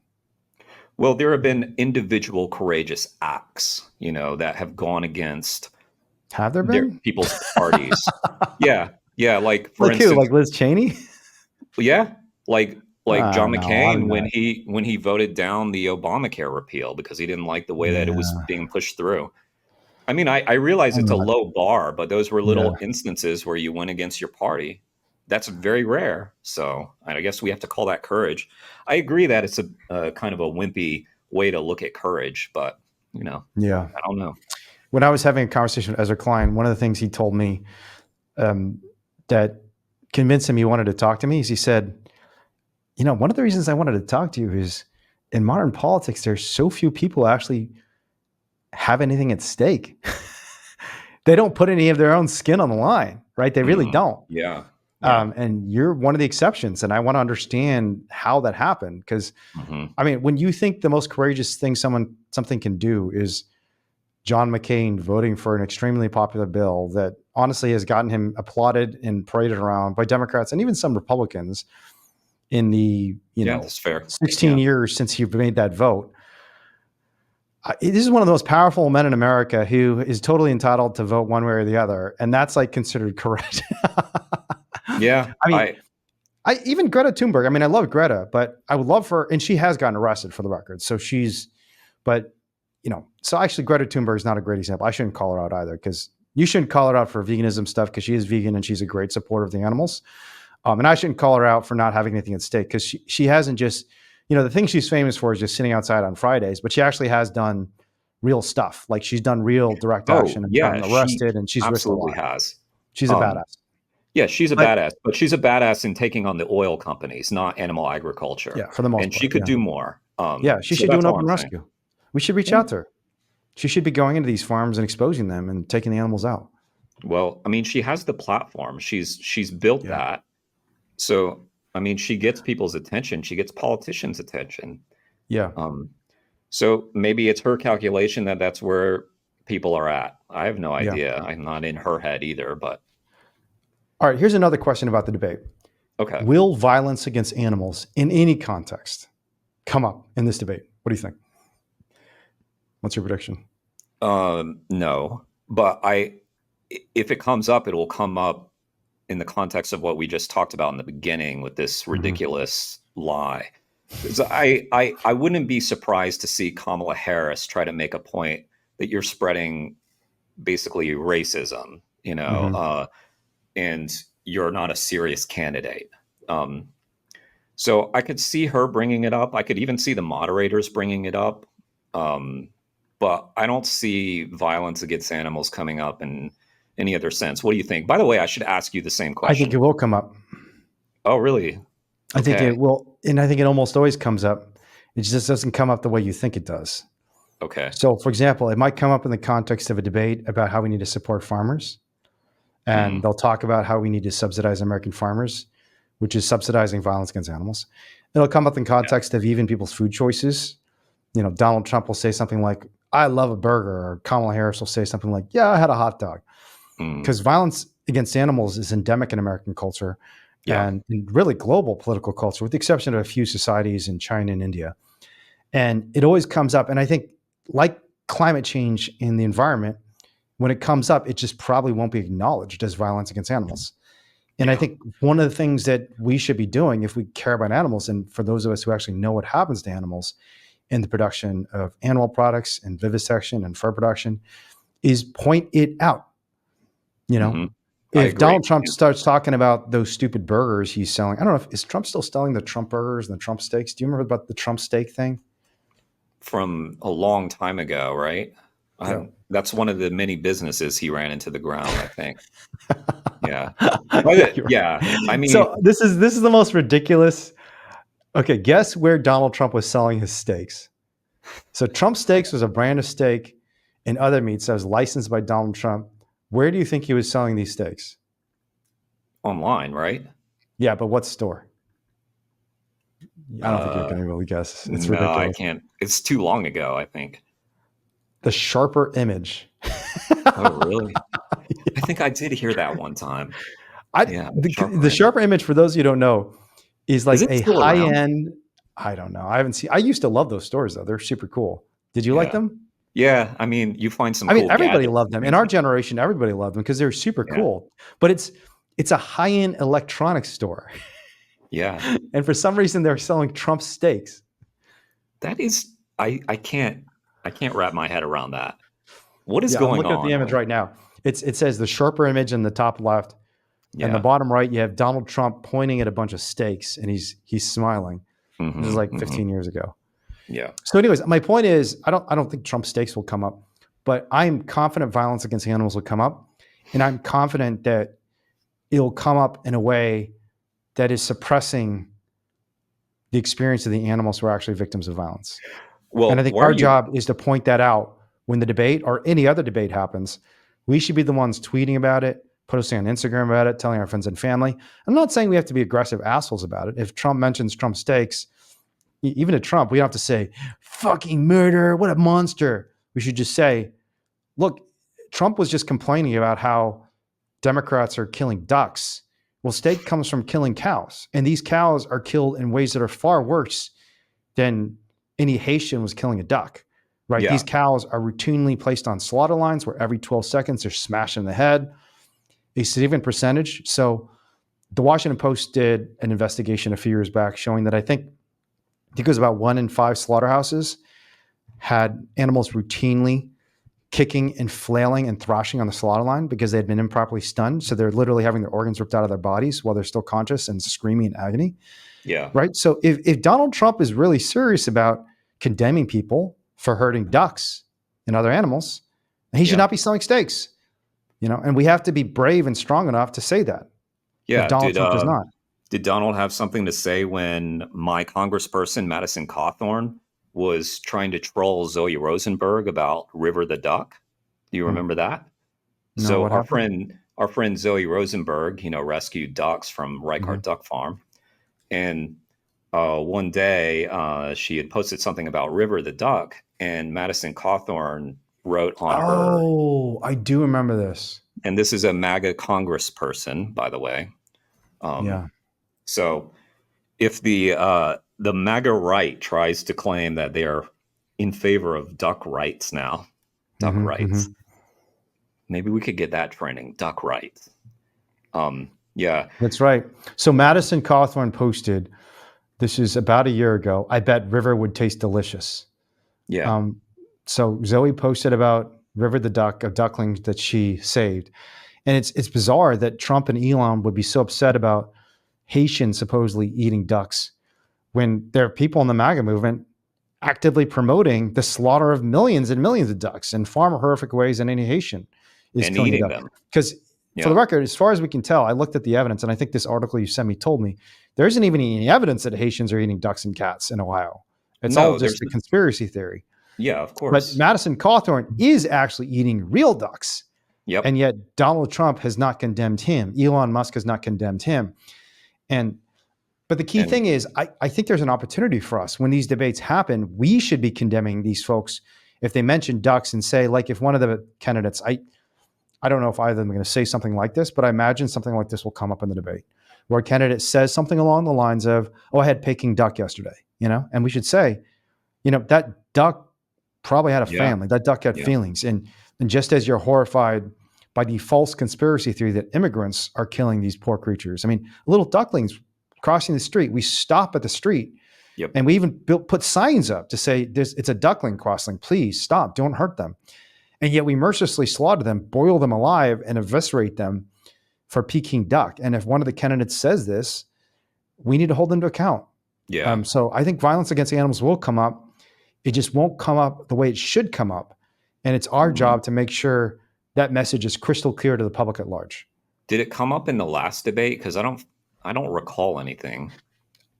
Well, there have been individual courageous acts, that have gone against Have there their been? people's parties. Yeah. Yeah. Like for Like who? instance, Like Liz Cheney? yeah, like John No, I McCain mean, when he voted down the Obamacare repeal because he didn't like the way that it was yeah, being pushed through. I mean, I realize I'm it's a not. low bar, but those were Yeah, little instances where you went against your party. That's very rare. So I guess we have to call that courage. I agree that it's a kind of a wimpy way to look at courage, but yeah. I don't know. When I was having a conversation with Ezra Klein, one of the things he told me um, that convinced him he wanted to talk to me is he said, one of the reasons I wanted to talk to you is in modern politics, there's so few people who actually have anything at stake. They don't put any of their own skin on the line, right? They really Mm, don't. yeah. Yeah. And you're one of the exceptions. And I want to understand how that happened. Because, Hmm. I mean, when you think the most courageous thing something can do is John McCain voting for an extremely popular bill that honestly has gotten him applauded and paraded around by Democrats and even some Republicans in the Yeah, that's fair. 16 Yeah. years since you've made that vote. This is one of the most powerful men in America who is totally entitled to vote one way or the other, and that's like considered correct. Yeah. I mean, I I even Greta Thunberg. I mean, I love Greta, but I would love for, and she has gotten arrested for the record. So but so actually Greta Thunberg is not a great example. I shouldn't call her out either because you shouldn't call her out for veganism stuff because she is vegan and she's a great supporter of the animals. And I shouldn't call her out for not having anything at stake because she hasn't just, the thing she's famous for is just sitting outside on Fridays, but she actually has done real stuff. Like she's done real direct Oh, action and yeah, gotten she arrested and she's risked a absolutely lot. has. She's a Um, badass. yeah, she's a But badass, but she's a badass in taking on the oil companies, not animal agriculture. yeah, for the most And she part. could Yeah. do more. Yeah. She So should do that's an all open I'm saying. rescue. We should reach Yeah. out to her. She should be going into these farms and exposing them and taking the animals out. Well, I mean, she has the platform. She's built Yeah. that. So, I mean, she gets people's attention. She gets politicians' attention. Yeah. Um, so maybe it's her calculation that that's where people are at. I have no Yeah. idea. I'm not in her head either, but All right. Here's another question about the debate. okay. Will violence against animals in any context come up in this debate? What do you think? What's your prediction? No, but if it comes up, it will come up in the context of what we just talked about in the beginning with this Mm-hmm. ridiculous lie. 'Cause I wouldn't be surprised to see Kamala Harris try to make a point that you're spreading basically racism, Mm-hmm. and you're not a serious candidate. Um, so I could see her bringing it up. I could even see the moderators bringing it up. Um, but I don't see violence against animals coming up in any other sense. What do you think? By the way, I should ask you the same I think it question. will come up. Oh, really? I think Okay. it will. And I think it almost always comes up. It just doesn't come up the way you think it does. Okay. So, for example, it might come up in the context of a debate about how we need to support farmers. And Mm, they'll talk about how we need to subsidize American farmers, which is subsidizing violence against animals. It'll come up in yeah. context of even people's food choices. Donald Trump will say something like, I love a burger, or Kamala Harris will say something like, yeah, I had a hot dog. Mm, Because violence against animals is endemic in American culture yeah. and in really global political culture, with the exception of a few societies in China and India. And it always comes up. And I think, like climate change in the environment, when it comes up, it just probably won't be acknowledged as violence against animals. And I Yeah. think one of the things that we should be doing if we care about animals, and for those of us who actually know what happens to animals in the production of animal products and vivisection and fur production, is point it out. Hmm. I If agree. Donald Trump Yeah. starts talking about those stupid burgers he's selling, I don't know if is Trump still selling the Trump burgers and the Trump steaks. Do you remember about the Trump steak thing? From a long time ago, right? Yeah. That's one of the many businesses he ran into the ground, I think. Yeah. Yeah, But you're yeah, I right. mean, So this is the most ridiculous. Okay, guess where Donald Trump was selling his steaks. So Trump Steaks was a brand of steak and other meats that was licensed by Donald Trump. Where do you think he was selling these steaks? online, right? Yeah, but what store? I don't think you're Uh, going to be able to guess. It's no, I ridiculous. can't. It's too long ago, I think. The Sharper Image. Oh, really? I think I did hear that one time. Yeah, the The sharper image. Sharper Image, for those of you who don't know, is Is like it a still high around? end. I don't know. I haven't seen. I used to love those stores though. They're super cool. Did you like Yeah. them? Yeah, I mean, you find some I mean, cool everybody gadgets loved and them. In things our like that. generation, everybody loved them because they're super Yeah. cool. But it's a high end electronics store, Yeah. and for some reason, they're selling Trump steaks. That is I can't wrap my head around that. What is Yeah, I'm going looking at the on image with right now. It says the Sharper Image in the top left, and the yeah. bottom right, you have Donald Trump pointing at a bunch of steaks, and he's smiling. This is Mhm. like Mhm. 15 years ago. Yeah. So, anyways, my point is, I don't think Trump steaks will come up, but I'm confident violence against animals will come up, and I'm confident that it'll come up in a way that is suppressing the experience of the animals who are actually victims of violence. And I Well, think why are our you job is to point that out when the debate or any other debate happens. We should be the ones tweeting about it, posting on Instagram about it, telling our friends and family. I'm not saying we have to be aggressive assholes about it. If Trump mentions Trump steaks, even to Trump, we don't have to say, fucking murder, what a monster. We should just say, look, Trump was just complaining about how Democrats are killing ducks. Well, steak comes from killing cows, and these cows are killed in ways that are far worse than any Haitian was killing a duck, right? yeah. These cows are routinely placed on slaughter lines where every 12 seconds they're smashed in the head, a significant percentage. So the Washington Post did an investigation a few years back showing that I think it was about 1 in 5 slaughterhouses had animals routinely kicking and flailing and thrashing on the slaughter line because they had been improperly stunned. So they're literally having their organs ripped out of their bodies while they're still conscious and screaming in agony. Yeah. Right. So if Donald Trump is really serious about condemning people for hurting ducks and other animals, he should Yeah. not be selling steaks, and we have to be brave and strong enough to say that if Yeah. Donald Trump does not. Did Donald have something to say when my congressperson Madison Cawthorn was trying to troll Zoe Rosenberg about River the Duck? Do you Hmm. remember that? No, So what happened? our friend Zoe Rosenberg, rescued ducks from Hmm. Reichardt Duck Farm, and one day she had posted something about River the Duck, and Madison Cawthorn wrote on her, Oh, I do remember this. and this is a MAGA congressperson, by the way. Um, Yeah. so if the MAGA right tries to claim that they are in favor of duck rights now, duck Hmm. Hmm. rights, maybe we could get that training, duck rights. Yeah, That's right. So Madison Cawthorn posted, this is about a year ago, I bet River would taste delicious. yeah, Um, so Zoe posted about River the duck, a duckling that she saved. And it's bizarre that Trump and Elon would be so upset about Haitians supposedly eating ducks when there are people in the MAGA movement actively promoting the slaughter of millions and millions of ducks in far more horrific ways than any Haitian is and killing a eating duck. them. Because for the Yeah, record, as far as we can tell, I looked at the evidence, and I think this article you sent me told me there isn't even any evidence that Haitians are eating ducks and cats in Ohio. It's all no, just a conspiracy theory. yeah, of But course. Madison Cawthorn is actually eating real ducks. Yep. And yet Donald Trump has not condemned him. Elon Musk has not condemned him. But the key And thing is, I think there's an opportunity for us when these debates happen. We should be condemning these folks if they mention ducks and say, like, if one of the candidates, I don't know if either of them are going to say something like this, but I imagine something like this will come up in the debate where a candidate says something along the lines of, "Oh, I had Peking duck yesterday," and we should say, that duck probably had a yeah, family. That duck had yeah, feelings, and just as you're horrified by the false conspiracy theory that immigrants are killing these poor creatures. I mean, little ducklings crossing the street. We stop at the street, yep, and we even put signs up to say, it's a duckling crossing. Please stop. Don't hurt them. And yet we mercilessly slaughter them, boil them alive, and eviscerate them for Peking duck. And if one of the candidates says this, we need to hold them to account. yeah, So I think violence against animals will come up. It just won't come up the way it should come up. And it's our job to make sure that message is crystal clear to the public at large. Did it come up in the last debate? Because I don't recall anything.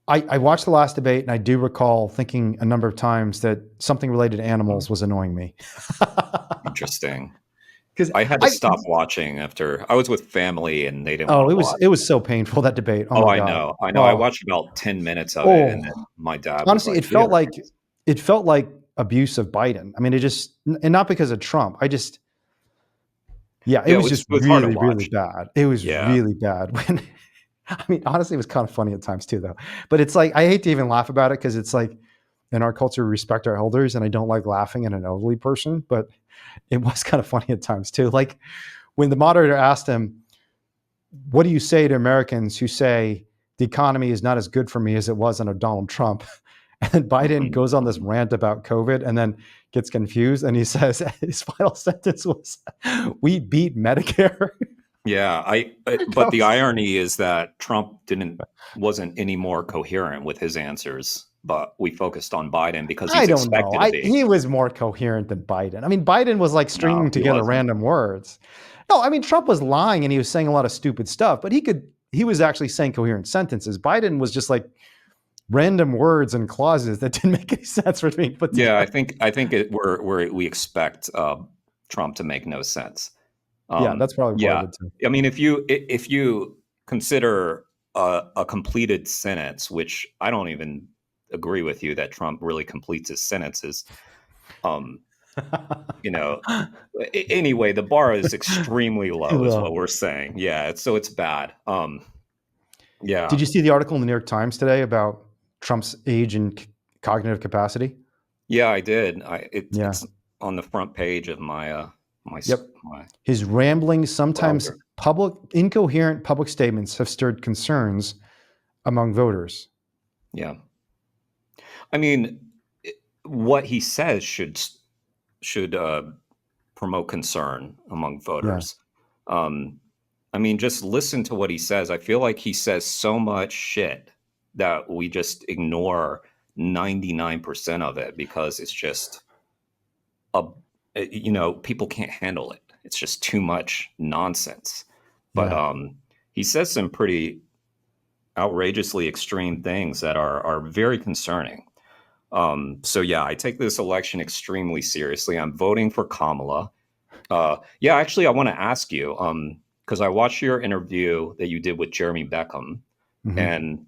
I watched the last debate, and I do recall thinking a number of times that something related to animals was annoying me. Interesting. Because I had to stop watching after I was with family and they didn't want to watch. it was so painful, that debate. Oh my God. I know. I watched about 10 minutes of it, and then my dad was honestly, like, it felt like abuse of Biden. I mean, and not because of Trump. It was just really, really bad. It was really bad. I mean, honestly, it was kind of funny at times too, though. But it's like, I hate to even laugh about it, because it's like, in our culture, we respect our elders, and I don't like laughing at an elderly person, but it was kind of funny at times too. Like when the moderator asked him, what do you say to Americans who say the economy is not as good for me as it was under Donald Trump? And Biden goes on this rant about COVID and then gets confused. And he says, his final sentence was, we beat Medicare. Yeah, but the irony is that Trump wasn't any more coherent with his answers, but we focused on Biden because he's expected to be. He was more coherent than Biden. I mean, Biden was like stringing together random words. No, I mean, Trump was lying and he was saying a lot of stupid stuff, but he was actually saying coherent sentences. Biden was just like random words and clauses that didn't make any sense for me. But yeah, I think we expect Trump to make no sense. That's probably part of it too. I mean, if you consider a completed sentence, which I don't even agree with you that Trump really completes his sentences. Anyway, the bar is extremely low, is what we're saying. Yeah, so it's bad. Yeah. Did you see the article in the New York Times today about Trump's age and cognitive capacity? Yeah, I did. It's on the front page of my his rambling, sometimes incoherent public statements have stirred concerns among voters. Yeah. I mean, what he says should promote concern among voters. Yeah. I mean, just listen to what he says. I feel like he says so much shit that we just ignore 99% of it because it's just people can't handle it. It's just too much nonsense. But he says some pretty outrageously extreme things that are very concerning. So yeah, I take this election extremely seriously. I'm voting for Kamala. Actually, I want to ask you, because I watched your interview that you did with Jeremy Beckham, and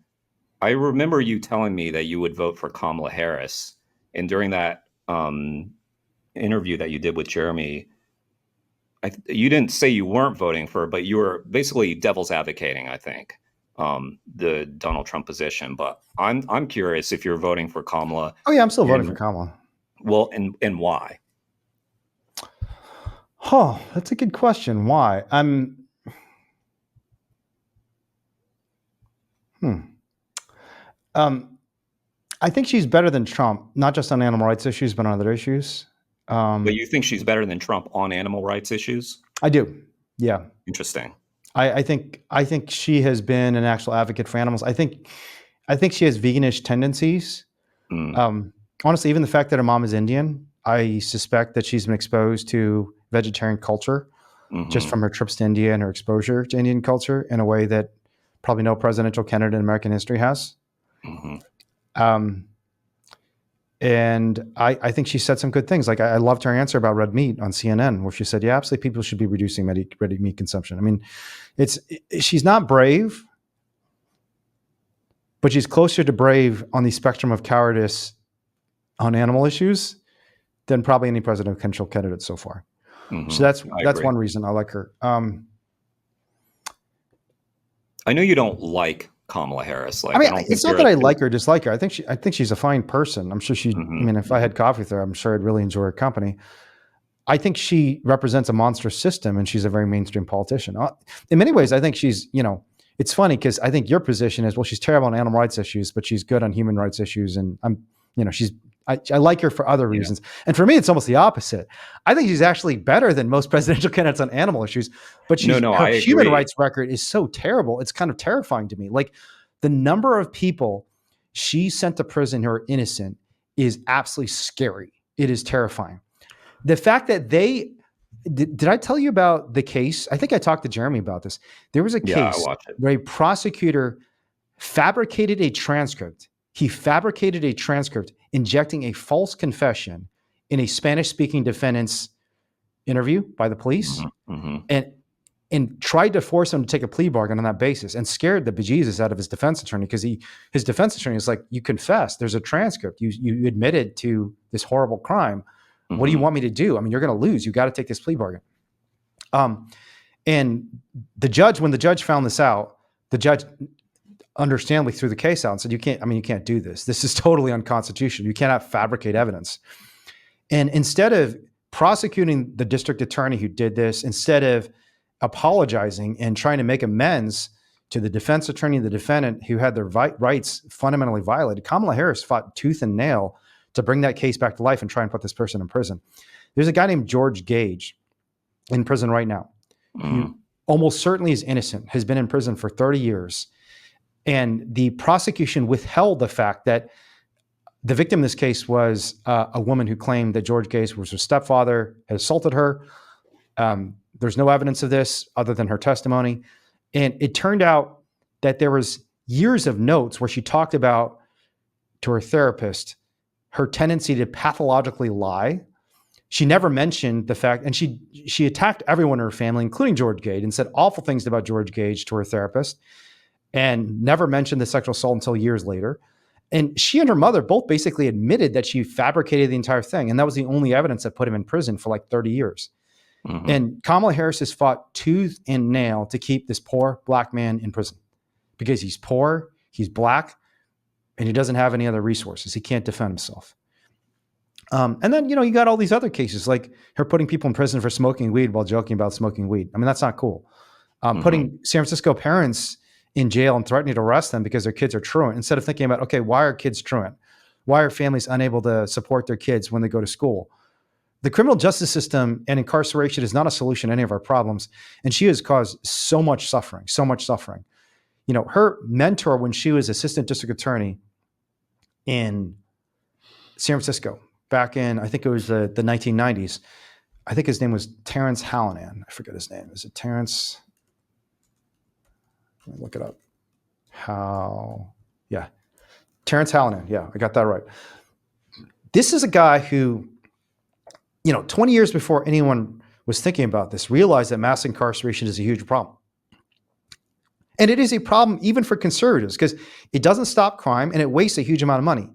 I remember you telling me that you would vote for Kamala Harris. And during that interview that you did with Jeremy, you didn't say you weren't voting for her, but you were basically devil's advocating, I think, the Donald Trump position. But I'm curious if you're voting for Kamala. Oh yeah, I'm still voting for Kamala. Well, and why? Oh, that's a good question. Why? I think she's better than Trump, not just on animal rights issues, but on other issues. But you think she's better than Trump on animal rights issues? I do. Yeah. Interesting. I think she has been an actual advocate for animals. I think she has veganish tendencies. Honestly, even the fact that her mom is Indian, I suspect that she's been exposed to vegetarian culture just from her trips to India and her exposure to Indian culture in a way that probably no presidential candidate in American history has. And I think she said some good things. Like I loved her answer about red meat on CNN, where she said, yeah, absolutely, people should be reducing red meat consumption. I mean, she's not brave, but she's closer to brave on the spectrum of cowardice on animal issues than probably any presidential candidate so far. So that's one reason I like her. I know you don't like Kamala Harris. Like, I mean, it's not that I like her or dislike her. I think she's a fine person. I'm sure I mean, if I had coffee with her, I'm sure I'd really enjoy her company. I think she represents a monstrous system, and she's a very mainstream politician. In many ways, I think she's, it's funny because I think your position is, well, she's terrible on animal rights issues, but she's good on human rights issues. And I like her for other reasons. And for me, it's almost the opposite. I think she's actually better than most presidential candidates on animal issues, but her human rights record is so terrible. It's kind of terrifying to me. Like the number of people she sent to prison who are innocent is absolutely scary. It is terrifying. The fact that they did I tell you about the case? I think I talked to Jeremy about this. There was a Yeah, I case watched it. where a prosecutor fabricated a transcript. He fabricated a transcript injecting a false confession in a Spanish-speaking defendant's interview by the police, and tried to force him to take a plea bargain on that basis, and scared the bejesus out of his defense attorney, because his defense attorney is like, you confessed, there's a transcript, you admitted to this horrible crime. What do you want me to do? I mean, you're going to lose. You got to take this plea bargain. And the judge, when the judge found this out, the judge understandably threw the case out and said, you can't do this. This is totally unconstitutional. You cannot fabricate evidence. And instead of prosecuting the district attorney who did this, instead of apologizing and trying to make amends to the defense attorney and the defendant who had their rights fundamentally violated, Kamala Harris fought tooth and nail to bring that case back to life and try and put this person in prison. There's a guy named George Gage in prison right now. Who almost certainly is innocent, has been in prison for 30 years. And the prosecution withheld the fact that the victim in this case was a woman who claimed that George Gage was her stepfather, had assaulted her. There's no evidence of this other than her testimony. And it turned out that there was years of notes where she talked about, to her therapist, her tendency to pathologically lie. She never mentioned the fact, and she attacked everyone in her family, including George Gage, and said awful things about George Gage to her therapist, and never mentioned the sexual assault until years later. And she and her mother both basically admitted that she fabricated the entire thing. And that was the only evidence that put him in prison for like 30 years. And Kamala Harris has fought tooth and nail to keep this poor black man in prison because he's poor, he's black, and he doesn't have any other resources. He can't defend himself. And then, you got all these other cases, like her putting people in prison for smoking weed while joking about smoking weed. I mean, that's not cool. Putting San Francisco parents in jail and threatening to arrest them because their kids are truant, instead of thinking about, okay, why are kids truant? Why are families unable to support their kids when they go to school? The criminal justice system and incarceration is not a solution to any of our problems. And she has caused so much suffering, so much suffering. Her mentor, when she was assistant district attorney in San Francisco, back in, I think it was the 1990s. I think his name was Terrence Hallinan. I forget his name. Is it Terrence? Let me look it up. Terrence Hallinan. Yeah, I got that right. This is a guy who, 20 years before anyone was thinking about this, realized that mass incarceration is a huge problem. And it is a problem even for conservatives because it doesn't stop crime and it wastes a huge amount of money.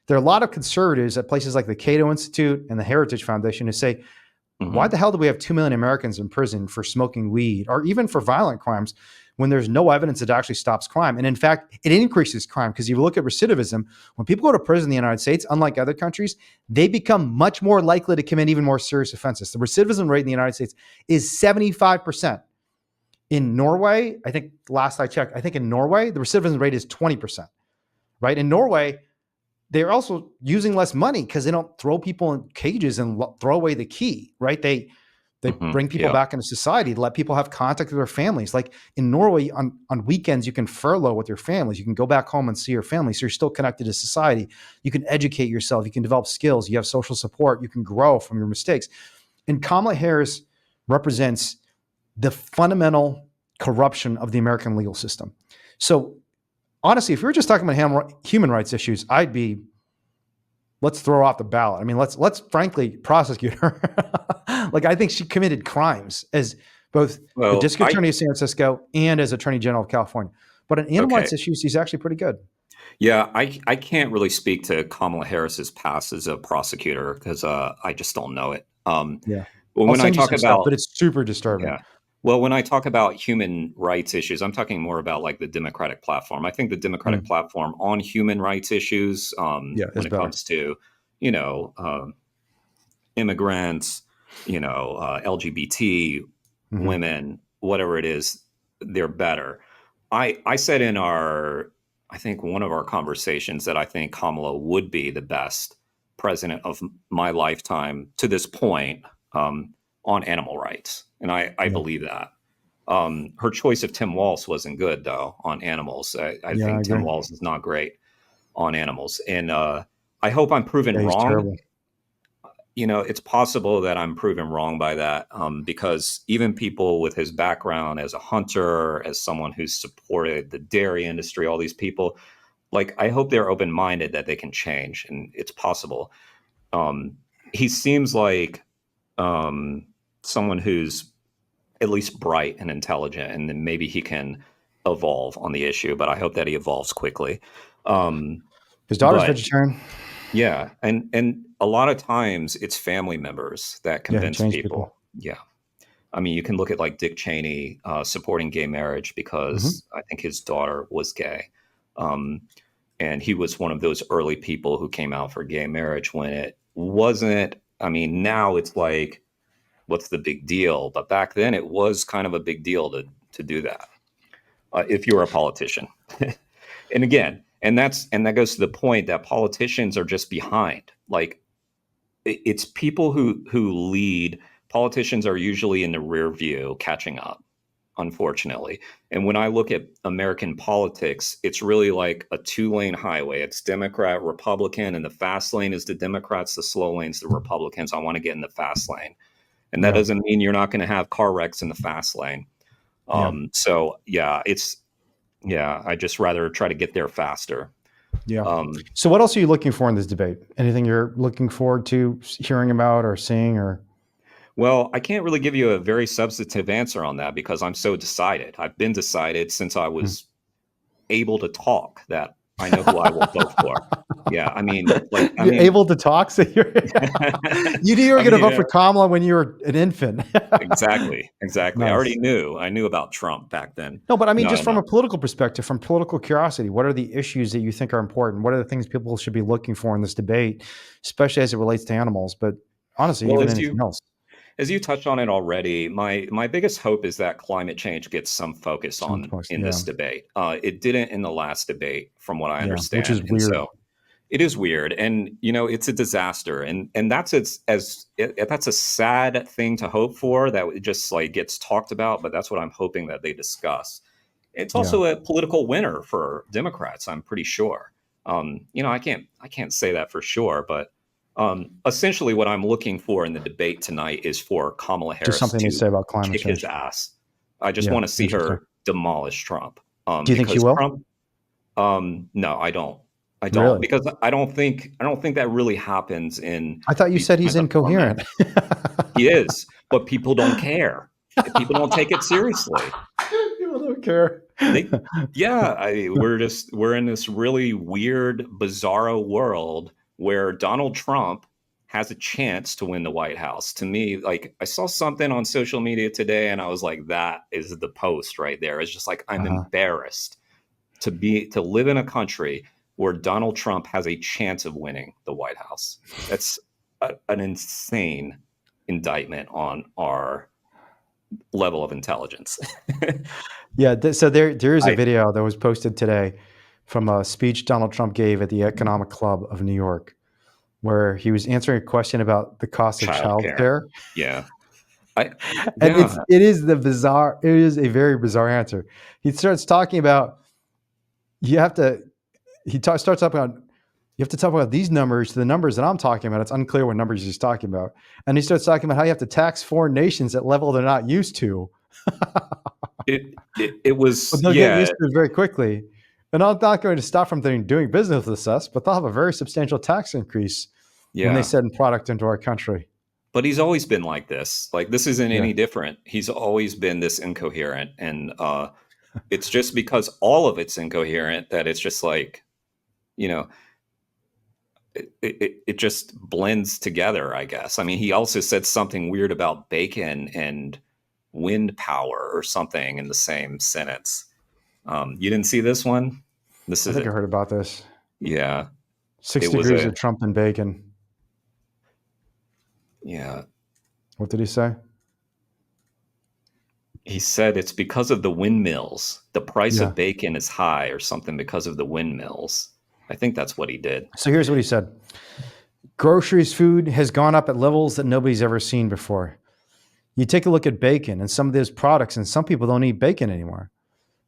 There are a lot of conservatives at places like the Cato Institute and the Heritage Foundation who say, why the hell do we have 2 million Americans in prison for smoking weed or even for violent crimes when there's no evidence that actually stops crime? And in fact, it increases crime because if you look at recidivism, when people go to prison in the United States, unlike other countries, they become much more likely to commit even more serious offenses. The recidivism rate in the United States is 75%. In Norway, I think last I checked, in Norway, the recidivism rate is 20%, right? In Norway, they're also using less money because they don't throw people in cages and throw away the key, right? They bring people back into society to let people have contact with their families. Like in Norway, on weekends, you can furlough with your families. You can go back home and see your family. So you're still connected to society. You can educate yourself. You can develop skills. You have social support. You can grow from your mistakes. And Kamala Harris represents the fundamental corruption of the American legal system. So honestly, if we were just talking about human rights issues, I'd be, let's throw her off the ballot. I mean, let's frankly prosecute her. Like, I think she committed crimes as both the district attorney of San Francisco and as attorney general of California. But on animal rights issues, she's actually pretty good. Yeah, I can't really speak to Kamala Harris's past as a prosecutor because I just don't know it. Yeah. When I talk about stuff, but it's super disturbing. Yeah. Well, when I talk about human rights issues, I'm talking more about like the Democratic platform. I think the Democratic platform on human rights issues, when it comes to, immigrants, LGBT, women, whatever it is, they're better. I said in I think one of our conversations that I think Kamala would be the best president of my lifetime to this point on animal rights. And I believe that. Her choice of Tim Walz wasn't good, though, on animals. I think Tim Walz is not great on animals. And I hope I'm proven wrong. Terrible. it's possible that I'm proven wrong by that, because even people with his background as a hunter, as someone who's supported the dairy industry, all these people, like, I hope they're open-minded that they can change, and it's possible. He seems like someone who's at least bright and intelligent, and then maybe he can evolve on the issue, but I hope that he evolves quickly. His daughter's But vegetarian. yeah, and a lot of times it's family members that Yeah, he convince changed people. people. Yeah. I mean, you can look at like Dick Cheney supporting gay marriage Hmm. because I think his daughter was gay. Um, and he was one of those early people who came out for gay marriage when it wasn't. I mean, now it's like, what's the big deal? But back then it was kind of a big deal to do that if you're a politician. And again, and that goes to the point that politicians are just behind. Like, it's people who lead. Politicians are usually in the rear view catching up, unfortunately. And when I look at American politics, it's really like a 2-lane highway. It's Democrat, Republican, and the fast lane is the Democrats, the slow lane's the Republicans. I want to get in the fast lane. And that Yeah, doesn't mean you're not going to have car wrecks in the fast lane. yeah, So yeah, I just rather try to get there faster. yeah. Um, So, what else are you looking for in this debate? Anything you're looking forward to hearing about or seeing, or? well, I can't really give you a very substantive answer on that because I'm so decided. I've been decided since I Hmm. was able to talk that I know who I will vote for. Yeah, I mean, like, You're able to talk, so you knew you were I going to mean, vote for Kamala when you were an infant. exactly. I already Nice. knew. I knew about Trump back then. No, but I mean, No, just from no. a political perspective, from political curiosity, what are the issues that you think are important? What are the things people should be looking for in this debate, especially as it relates to animals, but honestly, Well, even anything else? as you touched on it already, my biggest hope is that climate change gets some focus Some on points. in Yeah. this debate. It didn't in the last debate, from what I Yeah. Which is understand, and weird. so it is weird, and it's a disaster, and that's a sad thing to hope for, that it just like gets talked about, but that's what I'm hoping that they discuss. It's Yeah. also a political winner for Democrats, I'm pretty sure. I can't say that for sure, but essentially what I'm looking for in the debate tonight is for Kamala Just Harris something to to say about climate kick his change. ass. I just Yeah. want to see Interesting. her demolish Trump, Do you think she because will? Trump. No, I don't. I don't, Really? because I don't think that really happens in I thought you these said he's kinds of incoherent. formats. He is, but people don't care. People don't take it seriously. People don't care. They, yeah, we're in this really weird, bizarro world where Donald Trump has a chance to win the White House. To me, like, I saw something on social media today, and I was like, that is the post right there. It's just like, I'm Uh-huh. embarrassed to live in a country where Donald Trump has a chance of winning the White House. That's an insane indictment on our level of intelligence. Yeah. So there is a I video that was posted today from a speech Donald Trump gave at the Economic Club of New York, where he was answering a question about the cost of childcare. childcare. Yeah. I And yeah. it is a very bizarre answer. He starts talking about you have to starts talking about you have to talk about these numbers to the numbers that I'm talking about. It's unclear what numbers he's talking about. And he starts talking about how you have to tax foreign nations at level they're not used to. It But was, they'll get yeah, used to it very quickly. And I'm not going to stop from doing business with us, but they'll have a very substantial tax increase when they yeah. send product into our country. But he's always been like this. Like, this isn't Yeah. any different. He's always been this incoherent, and it's just because all of it's incoherent that it's just like, you know, it just blends together, I guess. I mean, he also said something weird about bacon and wind power or something in the same sentence. You didn't see this one? This I is think I it. heard about this. Yeah, Six it was degrees of Trump and bacon. yeah. What did he say? He said it's because of the windmills. The price Yeah. of bacon is high or something because of the windmills. I think that's what he did. So here's what he said. Groceries food has gone up at levels that nobody's ever seen before. You take a look at bacon and some of those products, and some people don't eat bacon anymore.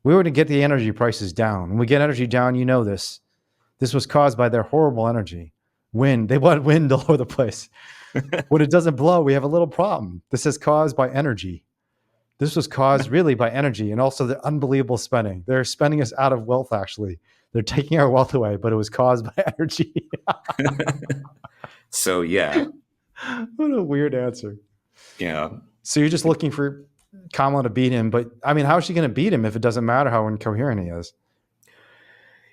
We were to get the energy prices down. When we get energy down, you know this. This was caused by their horrible energy. Wind. They want wind all over the place. When it doesn't blow, we have a little problem. This is caused by energy. This was caused really by energy and also the unbelievable spending. They're spending us out of wealth, actually. They're taking our wealth away, but it was caused by energy. So, yeah. What a weird answer. Yeah. So you're just looking for Kamala to beat him. But I mean, how is she going to beat him if it doesn't matter how incoherent he is?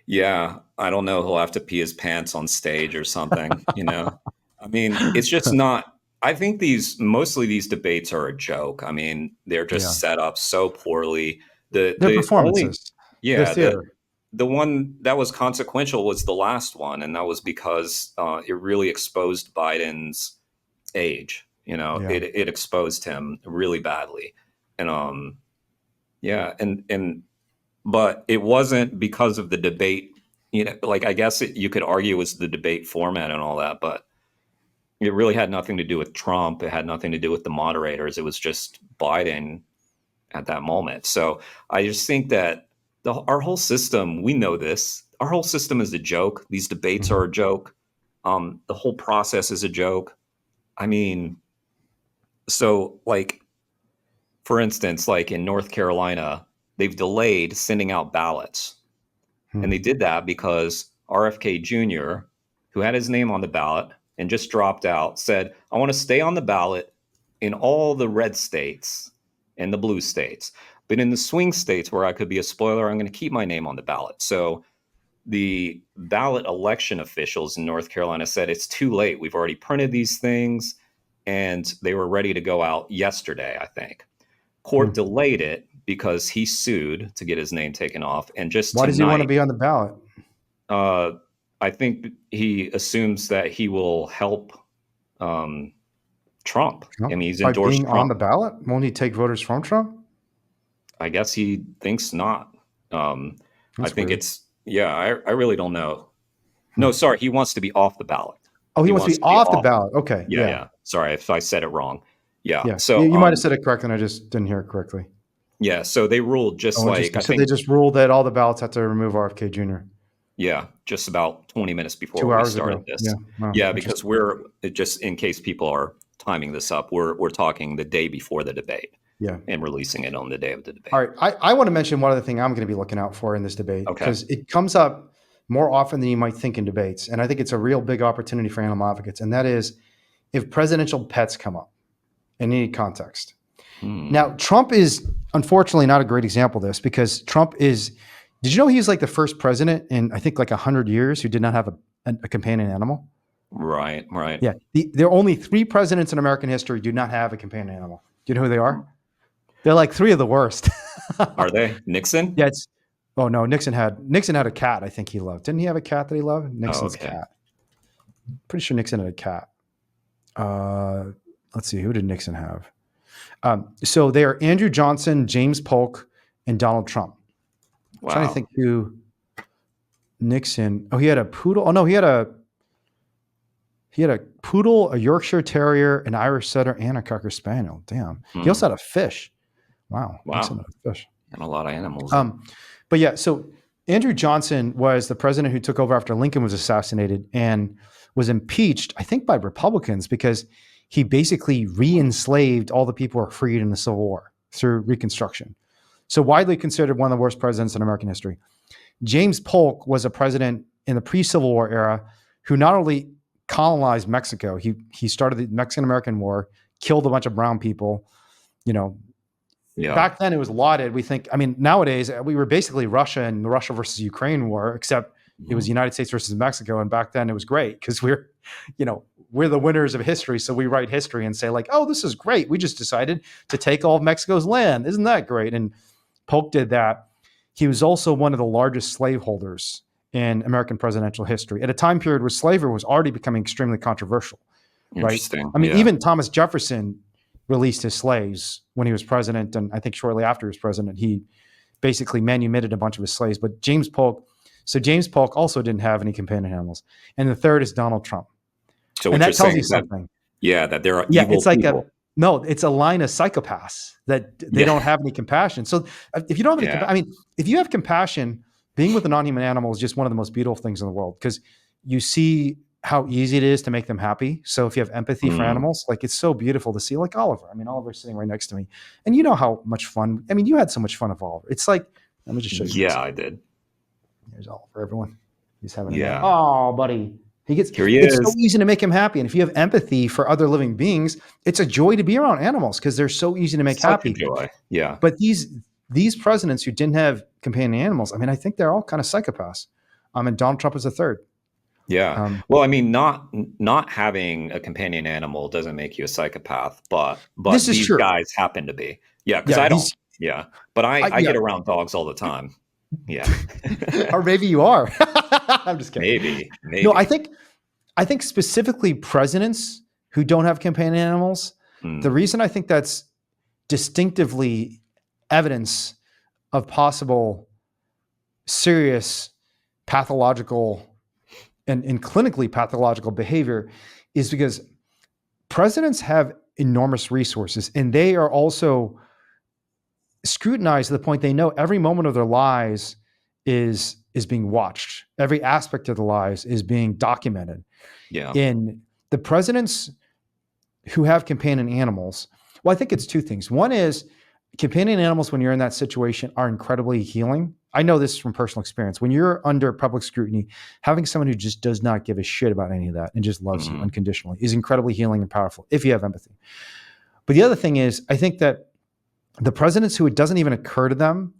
Yeah. I don't know. He'll have to pee his pants on stage or something, you know? I mean, it's just not. I think mostly these debates are a joke. I mean, they're Yeah. just set up so poorly. They're The performances. They're yeah, theater. the one that was consequential was the last one, and that was because it really exposed Biden's age. You know, Yeah. it exposed him really badly, and yeah, and but it wasn't because of the debate. You know, like I guess you could argue it was the debate format and all that, but it really had nothing to do with Trump. It had nothing to do with the moderators. It was just Biden at that moment. So I just think that our whole system, we know this, our whole system is a joke. These debates are a joke. The whole process is a joke. I mean, so like, for instance, like in North Carolina, they've delayed sending out ballots. And they did that because RFK Jr., who had his name on the ballot and just dropped out, said, I want to stay on the ballot in all the red states and the blue states. But in the swing states where I could be a spoiler, I'm going to keep my name on the ballot. So the ballot election officials in North Carolina said it's too late. We've already printed these things, and they were ready to go out yesterday, I think. Court delayed it because he sued to get his name taken off. And just Why does he want to tonight, be on the ballot? I think he assumes that he will help Trump. I mean, he's By endorsed being Trump. on the ballot? Won't he take voters from Trump? I guess he thinks not. I think weird. I really don't know. No, sorry, he wants to be off the ballot. Oh, he wants to be off the ballot. Okay. Yeah. Sorry if I said it wrong. Yeah. Yeah. So you might have said it correctly, and I just didn't hear it correctly. Yeah. So they ruled just like I think they just ruled that all the ballots had to remove RFK Jr. Yeah, just about 20 minutes before 2 we hours started ago. this. Yeah. Wow, Yeah, because we're just in case people are timing this up, we're talking the day before the debate. Yeah. And releasing it on the day of the debate. All right. I want to mention one other thing I'm going to be looking out for in this debate because it comes up more often than you might think in debates. And I think it's a real big opportunity for animal advocates. And that is if presidential pets come up and you need context. Now, Trump is unfortunately not a great example of this because Trump is, did you know he's like the first president in, I think, like 100 years who did not have a companion animal? Right. Yeah. There are only 3 presidents in American history who do not have a companion animal. Do you know who they are? They're like 3 of the worst. Are they? Nixon? Yeah. Oh no, Nixon had a cat. I think he loved. Didn't he have a cat that he loved? Nixon's cat. Pretty sure Nixon had a cat. Let's see. Who did Nixon have? So they are Andrew Johnson, James Polk, and Donald Trump. Wow. I'm trying to think who Nixon. Oh, he had a poodle. Oh no, he had a poodle, a Yorkshire Terrier, an Irish Setter, and a Cocker Spaniel. Damn. He also had a fish. Wow. Nixon had a fish. And a lot of animals. But yeah, so Andrew Johnson was the president who took over after Lincoln was assassinated and was impeached, I think, by Republicans because he basically re-enslaved all the people who were freed in the Civil War through Reconstruction. So widely considered one of the worst presidents in American history. James Polk was a president in the pre-Civil War era who not only colonized Mexico, he started the Mexican-American War, killed a bunch of brown people. You know, back then it was lauded. We think, I mean, nowadays we were basically Russia and the Russia versus Ukraine war, except it was the United States versus Mexico. And back then it was great because we're the winners of history. So we write history and say like, oh, this is great. We just decided to take all of Mexico's land. Isn't that great? And Polk did that. He was also one of the largest slaveholders in American presidential history at a time period where slavery was already becoming extremely controversial. Right? I mean, even Thomas Jefferson released his slaves when he was president. And I think shortly after he was president, he basically manumitted a bunch of his slaves. But James Polk also didn't have any companion animals. And the third is Donald Trump. So and that tells you something. That there are evil it's like people. it's a line of psychopaths that they don't have any compassion. So if you don't have any, if you have compassion, being with a non-human animal is just one of the most beautiful things in the world because you see how easy it is to make them happy. So if you have empathy for Mm. animals, like it's so beautiful to see, like Oliver. I mean, Oliver's sitting right next to me, and you know how much fun. I mean, you had so much fun with Oliver. It's like, let me just show you. Yeah, I did. There's Oliver, everyone. He's having a Yeah. oh, buddy. Here he It's so is. easy to make him happy. And if you have empathy for other living beings, it's a joy to be around animals because they're so easy to make Such a happy. joy. Yeah. But these presidents who didn't have companion animals, I mean, I think they're all kind of psychopaths. And Donald Trump is the third. Yeah. Well, I mean, not having a companion animal doesn't make you a psychopath, but This is these true. guys happen to be. Yeah, because Yeah, I don't. these- Yeah, but I yeah. get around dogs all the time. Yeah. Or maybe you are. I'm just kidding. Maybe. No, I think specifically presidents who don't have companion animals, the reason I think that's distinctively evidence of possible serious pathological and clinically pathological behavior is because presidents have enormous resources and they are also scrutinized to the point they know every moment of their lives is being watched. Every aspect of their lives is being documented. Yeah. In the presidents who have companion animals, well, I think it's two things. One is companion animals, when you're in that situation, are incredibly healing. I know this from personal experience. When you're under public scrutiny, having someone who just does not give a shit about any of that and just loves you unconditionally is incredibly healing and powerful if you have empathy. But the other thing is, I think that the presidents who it doesn't even occur to them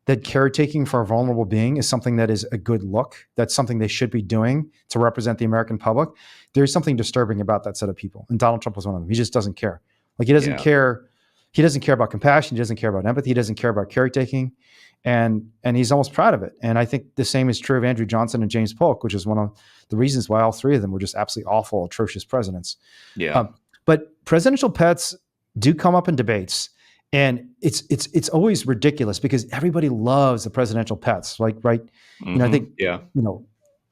that caretaking for a vulnerable being is something that is a good look, that's something they should be doing to represent the American public, there's something disturbing about that set of people. And Donald Trump was one of them. He just doesn't care. Like he doesn't care. He doesn't care about compassion. He doesn't care about empathy. He doesn't care about caretaking. And he's almost proud of it. And I think the same is true of Andrew Johnson and James Polk, which is one of the reasons why all three of them were just absolutely awful, atrocious presidents. Yeah. But presidential pets do come up in debates. And it's always ridiculous because everybody loves the presidential pets, like, right? You know, I think,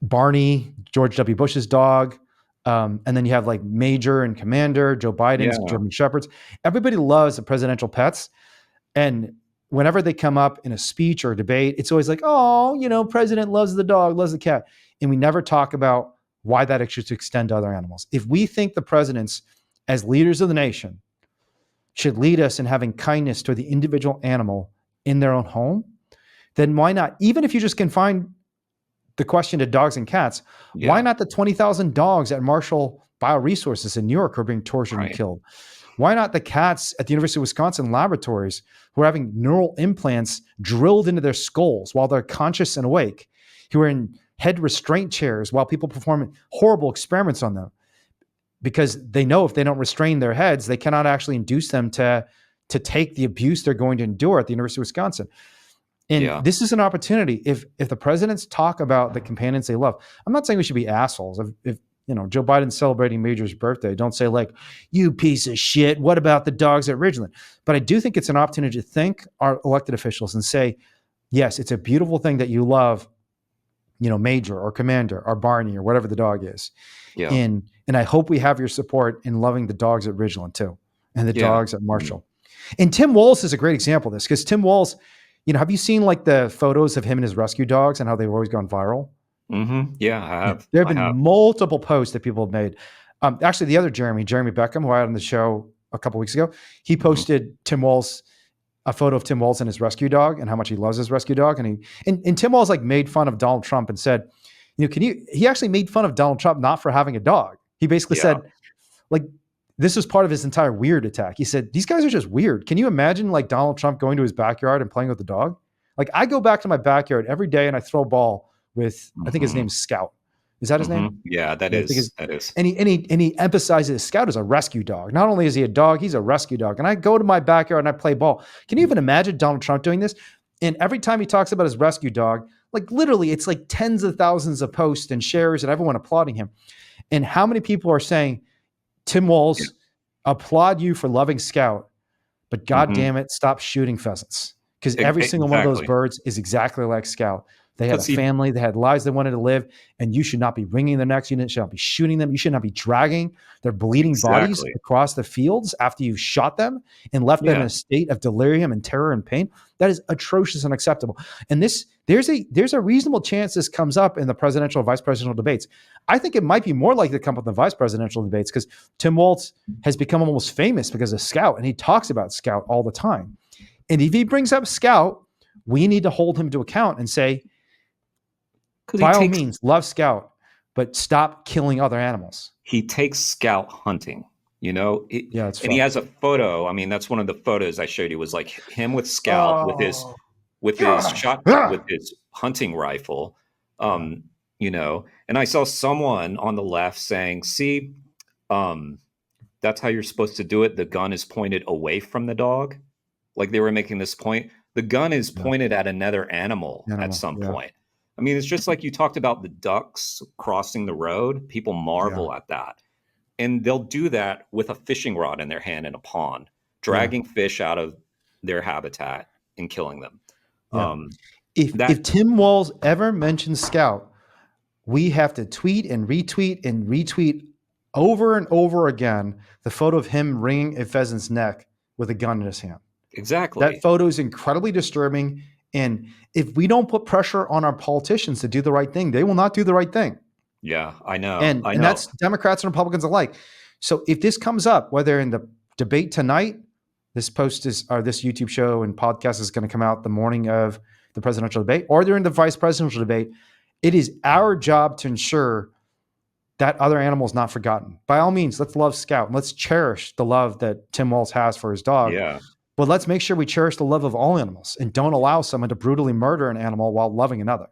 Barney, George W. Bush's dog, and then you have like Major and Commander, Joe Biden's German Shepherds. Everybody loves the presidential pets. And whenever they come up in a speech or a debate, it's always like, oh, president loves the dog, loves the cat. And we never talk about why that should extend to other animals. If we think the presidents, as leaders of the nation, should lead us in having kindness to the individual animal in their own home, then why not? Even if you just confine the question to dogs and cats, why not the 20,000 dogs at Marshall Bioresources in New York who are being tortured and killed? Why not the cats at the University of Wisconsin laboratories who are having neural implants drilled into their skulls while they're conscious and awake, who are in head restraint chairs while people perform horrible experiments on them? Because they know if they don't restrain their heads, they cannot actually induce them to take the abuse they're going to endure at the University of Wisconsin. And this is an opportunity. If the presidents talk about the companions they love, I'm not saying we should be assholes. If Joe Biden's celebrating Major's birthday, don't say like, you piece of shit, what about the dogs at Ridgeland? But I do think it's an opportunity to thank our elected officials and say, yes, it's a beautiful thing that you love, Major or Commander or Barney or whatever the dog is. Yeah. And I hope we have your support in loving the dogs at Ridgeland too, and the dogs at Marshall. And Tim Walz is a great example of this because Tim Walz, have you seen like the photos of him and his rescue dogs and how they've always gone viral? Yeah, I have. There have been multiple posts that people have made. Actually, the other Jeremy Beckham, who I had on the show a couple weeks ago, he posted Tim Walz, a photo of Tim Walz and his rescue dog and how much he loves his rescue dog. And Tim Walz like made fun of Donald Trump and said, he actually made fun of Donald Trump not for having a dog. He basically said, like, this was part of his entire weird attack. He said, these guys are just weird. Can you imagine like Donald Trump going to his backyard and playing with the dog? Like I go back to my backyard every day and I throw a ball with, I think his name's Scout. Is that his name? Yeah, that is. And he emphasizes Scout as a rescue dog. Not only is he a dog, he's a rescue dog. And I go to my backyard and I play ball. Can you even imagine Donald Trump doing this? And every time he talks about his rescue dog, like literally it's like tens of thousands of posts and shares and everyone applauding him. And how many people are saying, Tim Walz, applaud you for loving Scout, but God damn it, stop shooting pheasants. Because every single one of those birds is exactly like Scout. They had a family. They had lives they wanted to live. And you should not be wringing their necks. You should not be shooting them. You should not be dragging their bleeding bodies across the fields after you've shot them and left them in a state of delirium and terror and pain. That is atrocious and unacceptable. And there's a reasonable chance this comes up in the presidential and vice presidential debates. I think it might be more likely to come up in the vice presidential debates because Tim Walz has become almost famous because of Scout, and he talks about Scout all the time. And if he brings up Scout, we need to hold him to account and say, by all means, love Scout, but stop killing other animals. He takes Scout hunting, you know? It's and he has a photo. I mean, that's one of the photos I showed you was like him with Scout with his hunting rifle, you know? And I saw someone on the left saying, see, that's how you're supposed to do it. The gun is pointed away from the dog. Like they were making this point. The gun is pointed at another animal at some point. I mean, it's just like you talked about the ducks crossing the road. People marvel at that. And they'll do that with a fishing rod in their hand in a pond, dragging fish out of their habitat and killing them. If Tim Walz ever mentions Scout, we have to tweet and retweet over and over again the photo of him wringing a pheasant's neck with a gun in his hand. Exactly. That photo is incredibly disturbing. And if we don't put pressure on our politicians to do the right thing, they will not do the right thing. Yeah, I know. And that's Democrats and Republicans alike. So if this comes up, whether in the debate tonight, this post is, or this YouTube show and podcast is going to come out the morning of the presidential debate, or during the vice presidential debate, it is our job to ensure that other animal is not forgotten. By all means, let's love Scout. Let's cherish the love that Tim Walz has for his dog. Yeah. But let's make sure we cherish the love of all animals and don't allow someone to brutally murder an animal while loving another.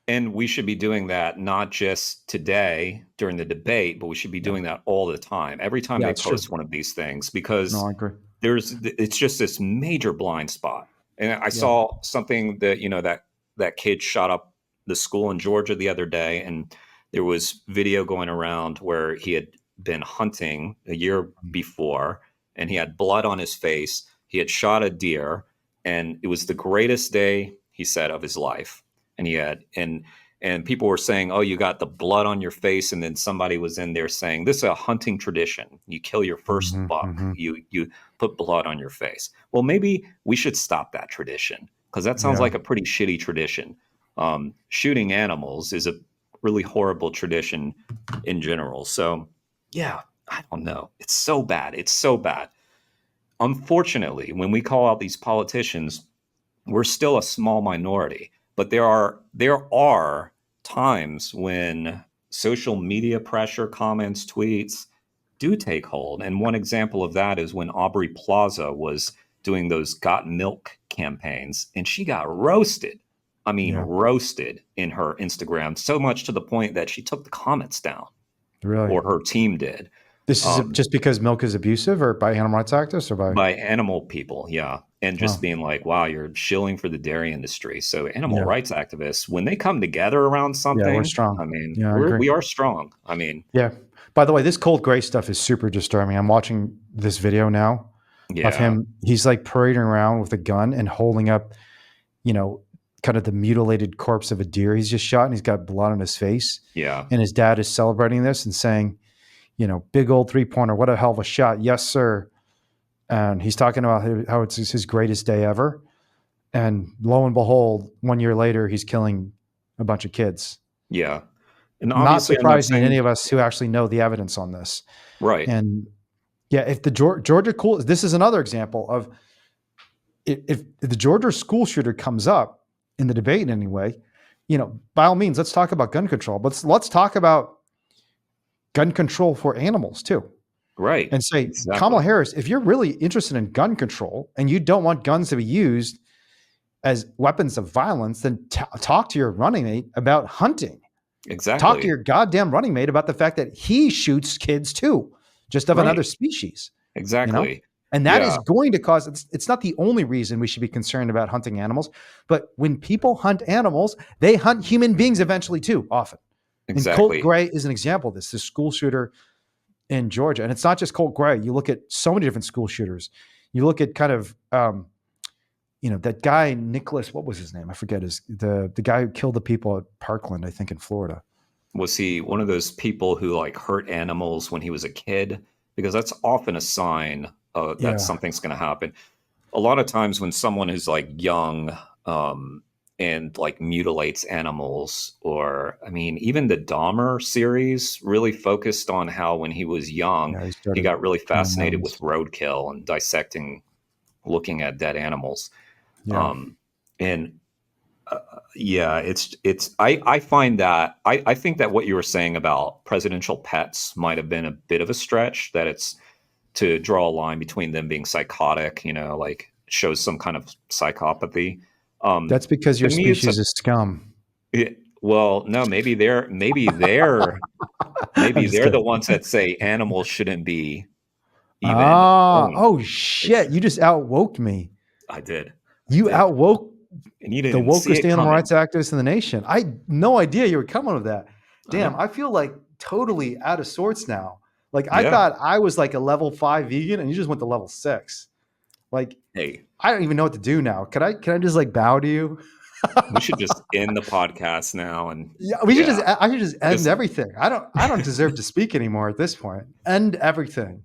And we should be doing that not just today during the debate, but we should be doing that all the time. Every time they post one of these things, because I agree. It's just this major blind spot. And I saw something that, you know, that kid shot up the school in Georgia the other day, and there was video going around where he had been hunting a year before and he had blood on his face. He had shot a deer, and it was the greatest day, he said, of his life. And he had, and people were saying, oh, you got the blood on your face. And then somebody was in there saying, this is a hunting tradition. You kill your first buck. You put blood on your face. Well, maybe we should stop that tradition, because that sounds like a pretty shitty tradition. Shooting animals is a really horrible tradition in general. So yeah, I don't know. It's so bad. It's so bad. Unfortunately, when we call out these politicians, we're still a small minority. But there are times when social media pressure, comments, tweets do take hold. And one example of that is when Aubrey Plaza was doing those Got Milk campaigns, and she got roasted. I mean, roasted in her Instagram, so much to the point that she took the comments down. Really? Or her team did. This is just because milk is abusive, or by animal rights activists, or by animal people, and just being like, wow, you're shilling for the dairy industry. So animal rights activists, when they come together around something, we're strong. I mean, we are strong. I mean, By the way, this cold gray stuff is super disturbing. I'm watching this video now of him. He's like parading around with a gun and holding up, you know, kind of the mutilated corpse of a deer he's just shot, and he's got blood on his face. Yeah. And his dad is celebrating this and saying, you know, big old 3-pointer, what a hell of a shot. Yes, sir. And he's talking about how it's his greatest day ever. And lo and behold, 1 year later, he's killing a bunch of kids. Yeah. And not surprising to any of us who actually know the evidence on this. Right. And if the Georgia this is another example of if the Georgia school shooter comes up in the debate in any way, you know, by all means, let's talk about gun control, but let's talk about gun control for animals too. Right. And say, Kamala Harris, if you're really interested in gun control and you don't want guns to be used as weapons of violence, then talk to your running mate about hunting. Exactly. Talk to your goddamn running mate about the fact that he shoots kids too, just of another species. Exactly. You know? And that is going to cause, it's not the only reason we should be concerned about hunting animals, but when people hunt animals, they hunt human beings eventually too, often. Exactly. And Colt Gray is an example of this school shooter in Georgia. And it's not just Colt Gray. You look at so many different school shooters. You look at kind of that guy, Nicholas, what was his name? I forget the guy who killed the people at Parkland, I think in Florida. Was he one of those people who like hurt animals when he was a kid? Because that's often a sign that Yeah. something's going to happen. A lot of times when someone is like young and like mutilates animals, or I mean, even the Dahmer series really focused on how when he was young, Yeah, he he started got really killing fascinated with animals. roadkill and dissecting, looking at dead animals. Yeah. And yeah, I find that I think that what you were saying about presidential pets might have been a bit of a stretch, that it's to draw a line between them being psychotic, like shows some kind of psychopathy. That's because To your me, it's species is scum. well, no, I'm maybe just they're the kidding. ones that say animals shouldn't be even owned. Oh It's shit! You just outwoke me. I did. I You did. outwoke And you the didn't see wokest it animal coming. rights activists in the nation. I had no idea you were coming with that. I Damn, know. I feel like totally out of sorts now. Like I Yeah. thought I was like a level 5 vegan, and you just went to level 6. Like Hey, I don't even know what to do now. Can I just like bow to you? we should just end the podcast now and Yeah, we should yeah, just. I should just end just everything. I don't deserve to speak anymore at this point. End everything.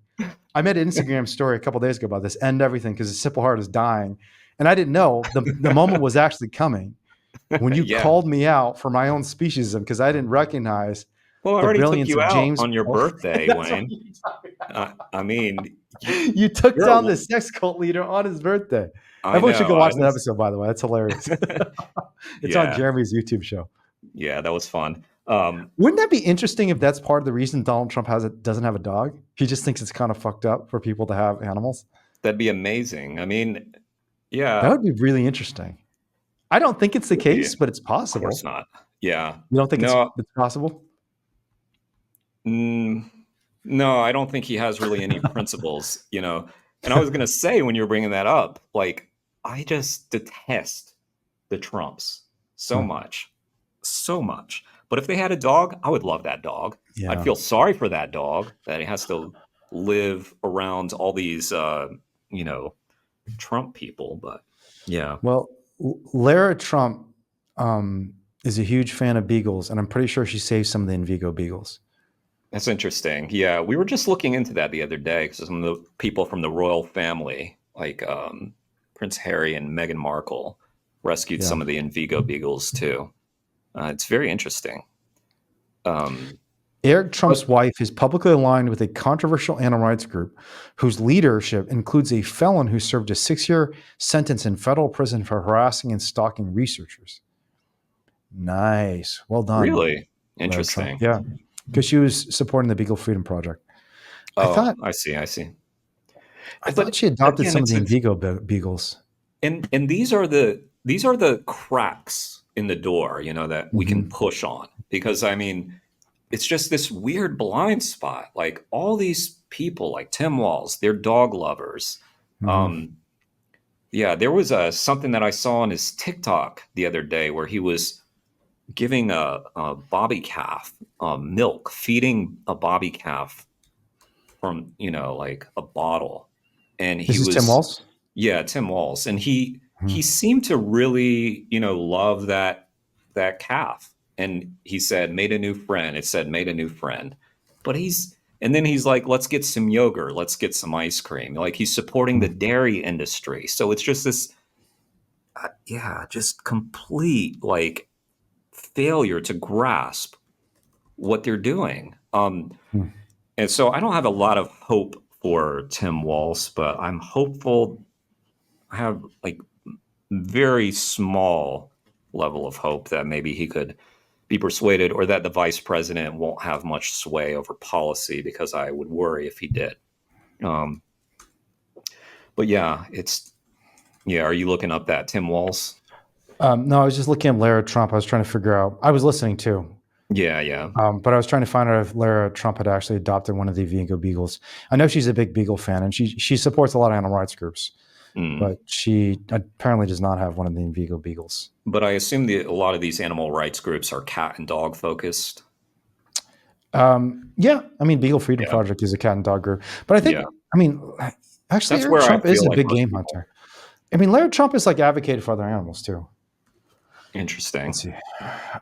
I made an Instagram story a couple days ago about this. End everything because the simple heart is dying, and I didn't know the moment was actually coming when you yeah. called me out for my own speciesism because I didn't recognize Well, I the already took brilliance you of out James. on your Oh, birthday, that's what Wayne. you talking I mean, You took you're a, down the sex cult leader on his birthday. I Everyone should know. go I watch that was episode, by the way. That's hilarious. It's on yeah. Jeremy's YouTube show. Yeah, that was fun. Wouldn't that be interesting if that's part of the reason Donald Trump doesn't have a dog? He just thinks it's kind of fucked up for people to have animals. That'd be amazing. I mean, That yeah, would be really interesting. I don't think it's the would be. case, but it's Of course possible. not. Yeah. You don't think it's No, it's possible? mm, no, I don't think he has really any principles. And I was gonna say when you were bringing that up, like I just detest the Trumps so Huh. much, so much. But if they had a dog, I would love that dog. I'd Yeah. feel sorry for that dog that he has to live around all these, you know, Trump people. But yeah, Well, Lara Trump is a huge fan of beagles, and I'm pretty sure she saved some of the Invigo beagles. that's interesting. Yeah, we were just looking into that the other day because some of the people from the royal family, like Prince Harry and Meghan Markle, rescued Yeah. some of the Invigo beagles too. It's very interesting. Um, Eric but Trump's wife is publicly aligned with a controversial animal rights group whose leadership includes a felon who served a 6-year sentence in federal prison for harassing and stalking researchers. Nice. Well done, really Lara Trump. interesting. Yeah. Because she was supporting the Beagle Freedom Project. I Oh, thought I see. I see. I thought But she adopted again, some of the Invigo beagles. and these are the cracks in the door, that we can Mm-hmm. push on, because I mean, it's just this weird blind spot. Like all these people, like Tim Walz, they're dog lovers. Mm-hmm. Um, yeah, there was something that I saw on his TikTok the other day where he was giving a bobby calf milk, feeding a bobby calf from like a bottle, and he This is Tim was Walz. yeah, Tim Walz, and he Mm-hmm. he seemed to really love that calf, and he said made a new friend. It said made a new friend, but and then he's like, let's get some yogurt, let's get some ice cream. Like he's supporting the dairy industry, so it's just this yeah, just complete like failure to grasp what they're doing. Mm-hmm. And so I don't have a lot of hope for Tim Walz, but I'm hopeful. I have like very small level of hope that maybe he could be persuaded, or that the vice president won't have much sway over policy, because I would worry if he did. Um, but yeah, yeah. Are you looking up that Tim Walz? No, I was just looking at Lara Trump. I was trying to figure out. I was listening too, Yeah, yeah. but I was trying to find out if Lara Trump had actually adopted one of the Vigo beagles. I know she's a big beagle fan, and she supports a lot of animal rights groups, Mm. but she apparently does not have one of the Vigo beagles. But I assume a lot of these animal rights groups are cat and dog focused. Yeah, I mean, Beagle Freedom Yeah, Project is a cat and dog group, but I yeah. think, I mean, actually, That's Eric where I Trump is feel a like big most game people. hunter. I mean, Larry Trump is like advocated for other animals too. Interesting. Let's see.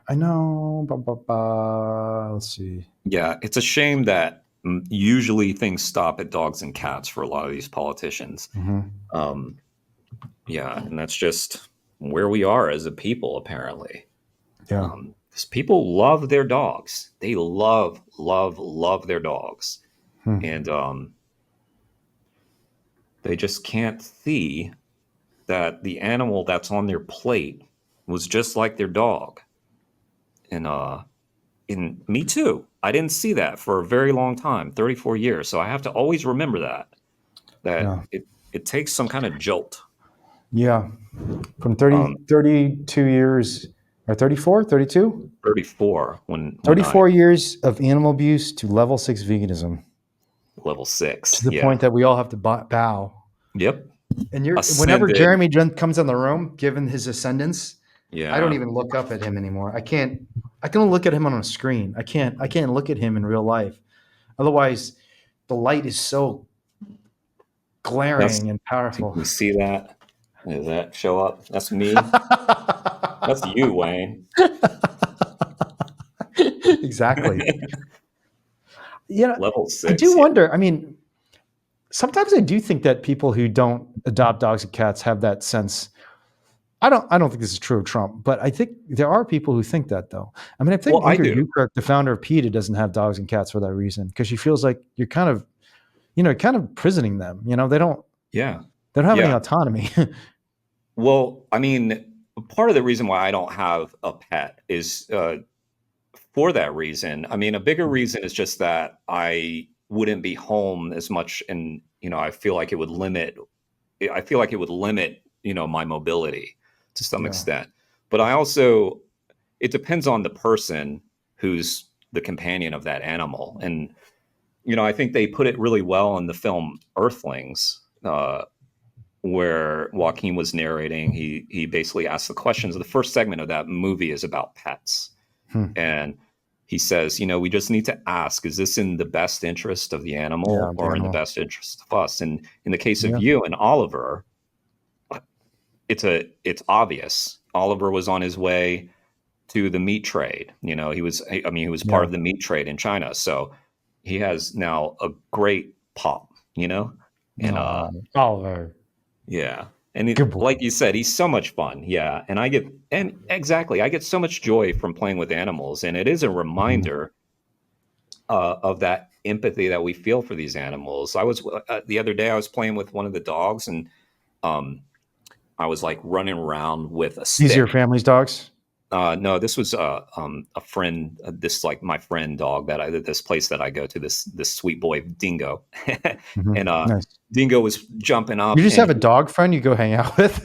I know. Let's see. Yeah, it's a shame that usually things stop at dogs and cats for a lot of these politicians. Um, yeah, and that's just where we are as a people, apparently. Yeah. Because people love their dogs. They love, love, love their dogs. And they just can't see that the animal that's on their plate was just like their dog. And me too. I didn't see that for a very long time, 34 years. So I have to always remember that Yeah. it takes some kind of jolt. Yeah. From Um, 32 years, or 34, 32? 34 when I 34 years of animal abuse to level 6 veganism, level 6. to the Yeah. point that we all have to bow. Yep. And whenever Ascended. Jeremy comes in the room, given his ascendance, Yeah. I don't even look up at him anymore. I can only look at him on a screen. I can't look at him in real life. Otherwise, the light is so glaring and Can powerful. you see that? Does that show up? That's me. That's you, Wayne. Exactly. Level I 6. do wonder. I mean, sometimes I do think that people who don't adopt dogs and cats have that sense. I don't think this is true of Trump, but I think there are people who think that, though. I mean, I think Well, I Ingrid do. Newkirk, the founder of PETA, doesn't have dogs and cats for that reason, because she feels like you're kind of prisoning them. They don't Yeah. have any Yeah. autonomy. Well, I mean, part of the reason why I don't have a pet is for that reason. I mean, a bigger reason is just that I wouldn't be home as much, and I feel like it would limit. I feel like it would limit, my mobility to some Yeah. extent. But I also, it depends on the person who's the companion of that animal, and I think they put it really well in the film Earthlings. Where Joaquin was narrating, he basically asked the questions. The first segment of that movie is about pets, and he says, we just need to ask: is this in the best interest of the Yeah, animal the or in the animal. best interest of us? And in the case of Yeah. you and Oliver, it's obvious. Oliver was on his way to the meat trade. He was part Yeah. of the meat trade in China, so he has now a great pop. And Oliver. yeah. And Good boy. like you said, he's so much fun. Yeah. And I get so much joy from playing with animals. And it is a reminder of that empathy that we feel for these animals. The other day, I was playing with one of the dogs, and I was like running around with a These are your stick. family's dogs? No, this was a friend, this like my friend dog this place that I go to, this sweet boy Dingo. And Nice. Dingo was jumping up. You just and have a dog friend you go hang out with?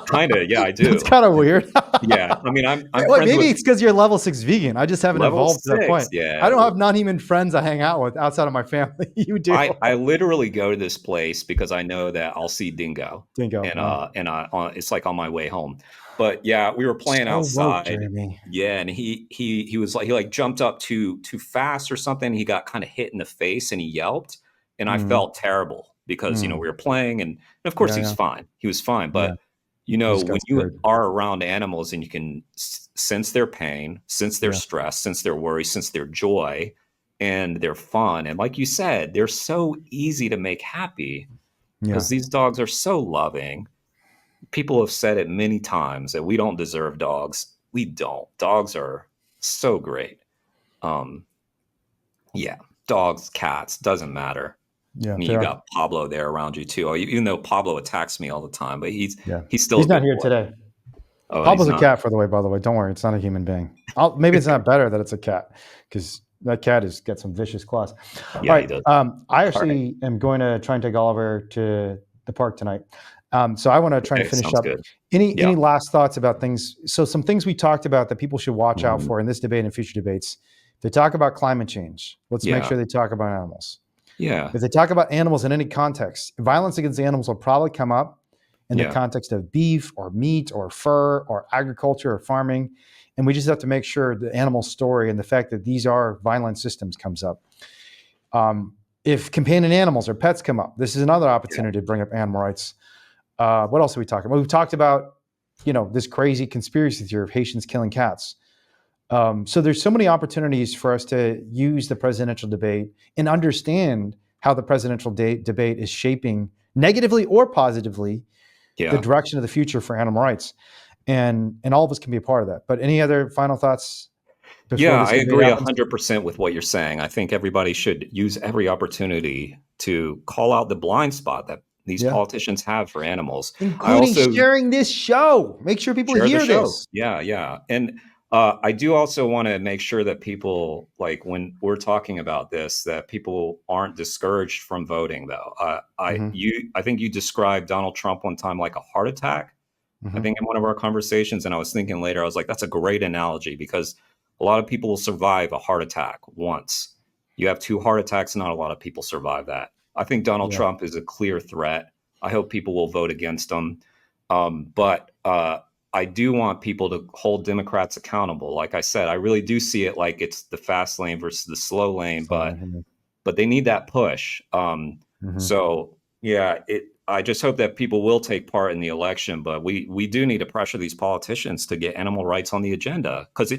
Kind of, yeah, I do. It's kind of weird. Yeah, I mean, I'm Wait, friends maybe with it's because you're level 6 vegan. I just haven't level evolved to that 6. point. Yeah, I don't have non-human friends I hang out with outside of my family. You do. I literally go to this place because I know that I'll see Dingo, Dingo. and Wow. it's like on my way home. But yeah, we were playing So woke, outside. Jeremy. Yeah, and he was like, he like jumped up too fast or something. He got kind of hit in the face and he yelped, and I felt terrible because we were playing, and of course he was fine. He was fine, Yeah. but You just when got you scared. are around animals and you can sense their pain, sense their Yeah. stress, sense their worry, sense their joy, and their fun, and like you said, they're so easy to make happy Yeah. because these dogs are so loving. People have said it many times that we don't deserve dogs. We don't. Dogs are so great. Um, yeah, dogs, cats, doesn't matter. Yeah. I mean, They you are. got Pablo there around you too. Even though Pablo attacks me all the time, but he's Yeah. still He's a not good here boy. today. Oh, he's Pablo's a not. cat, by the way. Don't worry. It's not a human being. Maybe it's not better that it's a cat, because that cat has got some vicious claws. Yeah, All he right. does. I actually am going to try and take Oliver to the park tonight. So I want to try and Okay, finish sounds up. good. Any last thoughts about things? So some things we talked about that people should watch out Mhm. for in this debate and future debates. If they talk about climate change, let's make Yeah. sure they talk about animals. Yeah. If they talk about animals in any context, violence against animals will probably come up in the context of beef or meat or fur or agriculture or farming. And we just have to make sure the animal story and the fact that these are violent systems comes up. If companion animals or pets come up, this is another opportunity to bring up animal rights. What else are we talking about? We've talked about, this crazy conspiracy theory of Haitians killing cats. So there's so many opportunities for us to use the presidential debate and understand how the presidential debate is shaping negatively or positively the Yeah. direction of the future for animal rights. And all of us can be a part of that. But any other final thoughts before Yeah, this I debate agree happens? 100% with what you're saying. I think everybody should use every opportunity to call out the blind spot that these Yeah. politicians have for animals. I Including also sharing this show. Make sure people share the hear show. this. Yeah, yeah. And I do also want to make sure that people, like when we're talking about this, that people aren't discouraged from voting. Though Hmm. I think you described Donald Trump one time like a heart attack. I Hmm. think in one of our conversations, and I was thinking later, I was like, that's a great analogy because a lot of people will survive a heart attack once. You have 2 heart attacks, not a lot of people survive that. I think Donald Yeah. Trump is a clear threat. I hope people will vote against him. But I do want people to hold Democrats accountable. Like I said, I really do see it like it's the fast lane versus the slow lane, So, but they need that push. mhm. So yeah, I just hope that people will take part in the election, but we do need to pressure these politicians to get animal rights on the agenda because Yeah.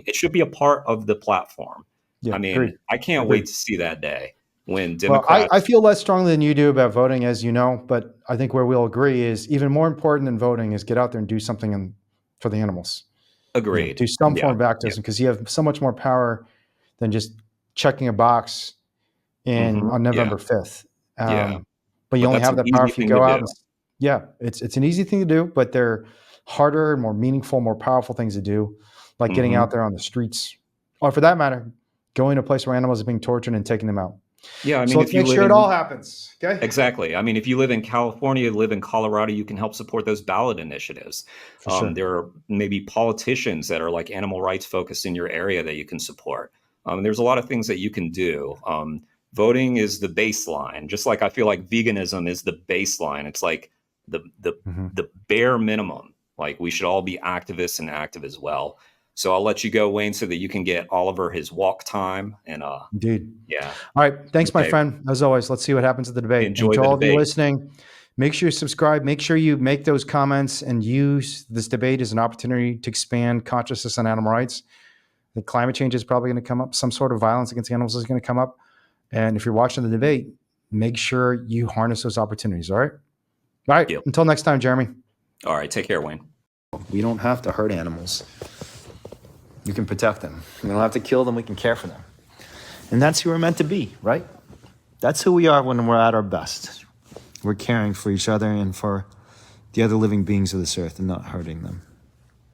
it should be a part of the platform. Yeah. I Agreed. mean, I can't Agreed. wait to see that day when Well, I Democrats feel less strongly than you do about voting, as you know, but I think where we'll agree is even more important than voting is get out there and do something for the animals. agreed. Do some Yeah, form of yeah, activism because you have so much more power than just checking a box on yeah, November 5th. yeah. But you But only that's have an that power easy if you thing to go out do. and, yeah, it's an easy thing to do, but they're harder and more meaningful, more powerful things to do, like getting out Hmm. there on the streets, or for that matter, going to a place where animals are being tortured and taking them out. Yeah, I So mean, let's if you make live sure it all in happens. Okay. exactly. I mean, if you live in California, live in Colorado, you can help support those ballot initiatives. For sure. There are maybe politicians that are like animal rights focused in your area that you can support. There's a lot of things that you can do. Voting is the baseline, just like I feel like veganism is the baseline. It's like the the Hmm. the bare minimum. Like we should all be activists and active as well. So I'll let you go, Wayne, so that you can get Oliver his walk time. And Indeed. yeah, All right. Thanks, my okay. friend. As always, let's see what happens at the debate. And Enjoy to the all of you debate. listening, make sure you subscribe. Make sure you make those comments and use this debate as an opportunity to expand consciousness on animal rights. The climate change is probably going to come up. Some sort of violence against animals is going to come up. And if you're watching the debate, make sure you harness those opportunities. All right. All right. Yep. Until next time, Jeremy. All right. Take care, Wayne. We don't have to hurt animals. You can protect them. We don't have to kill them. We can care for them. And that's who we're meant to be, right? That's who we are when we're at our best. We're caring for each other and for the other living beings of this earth and not hurting them.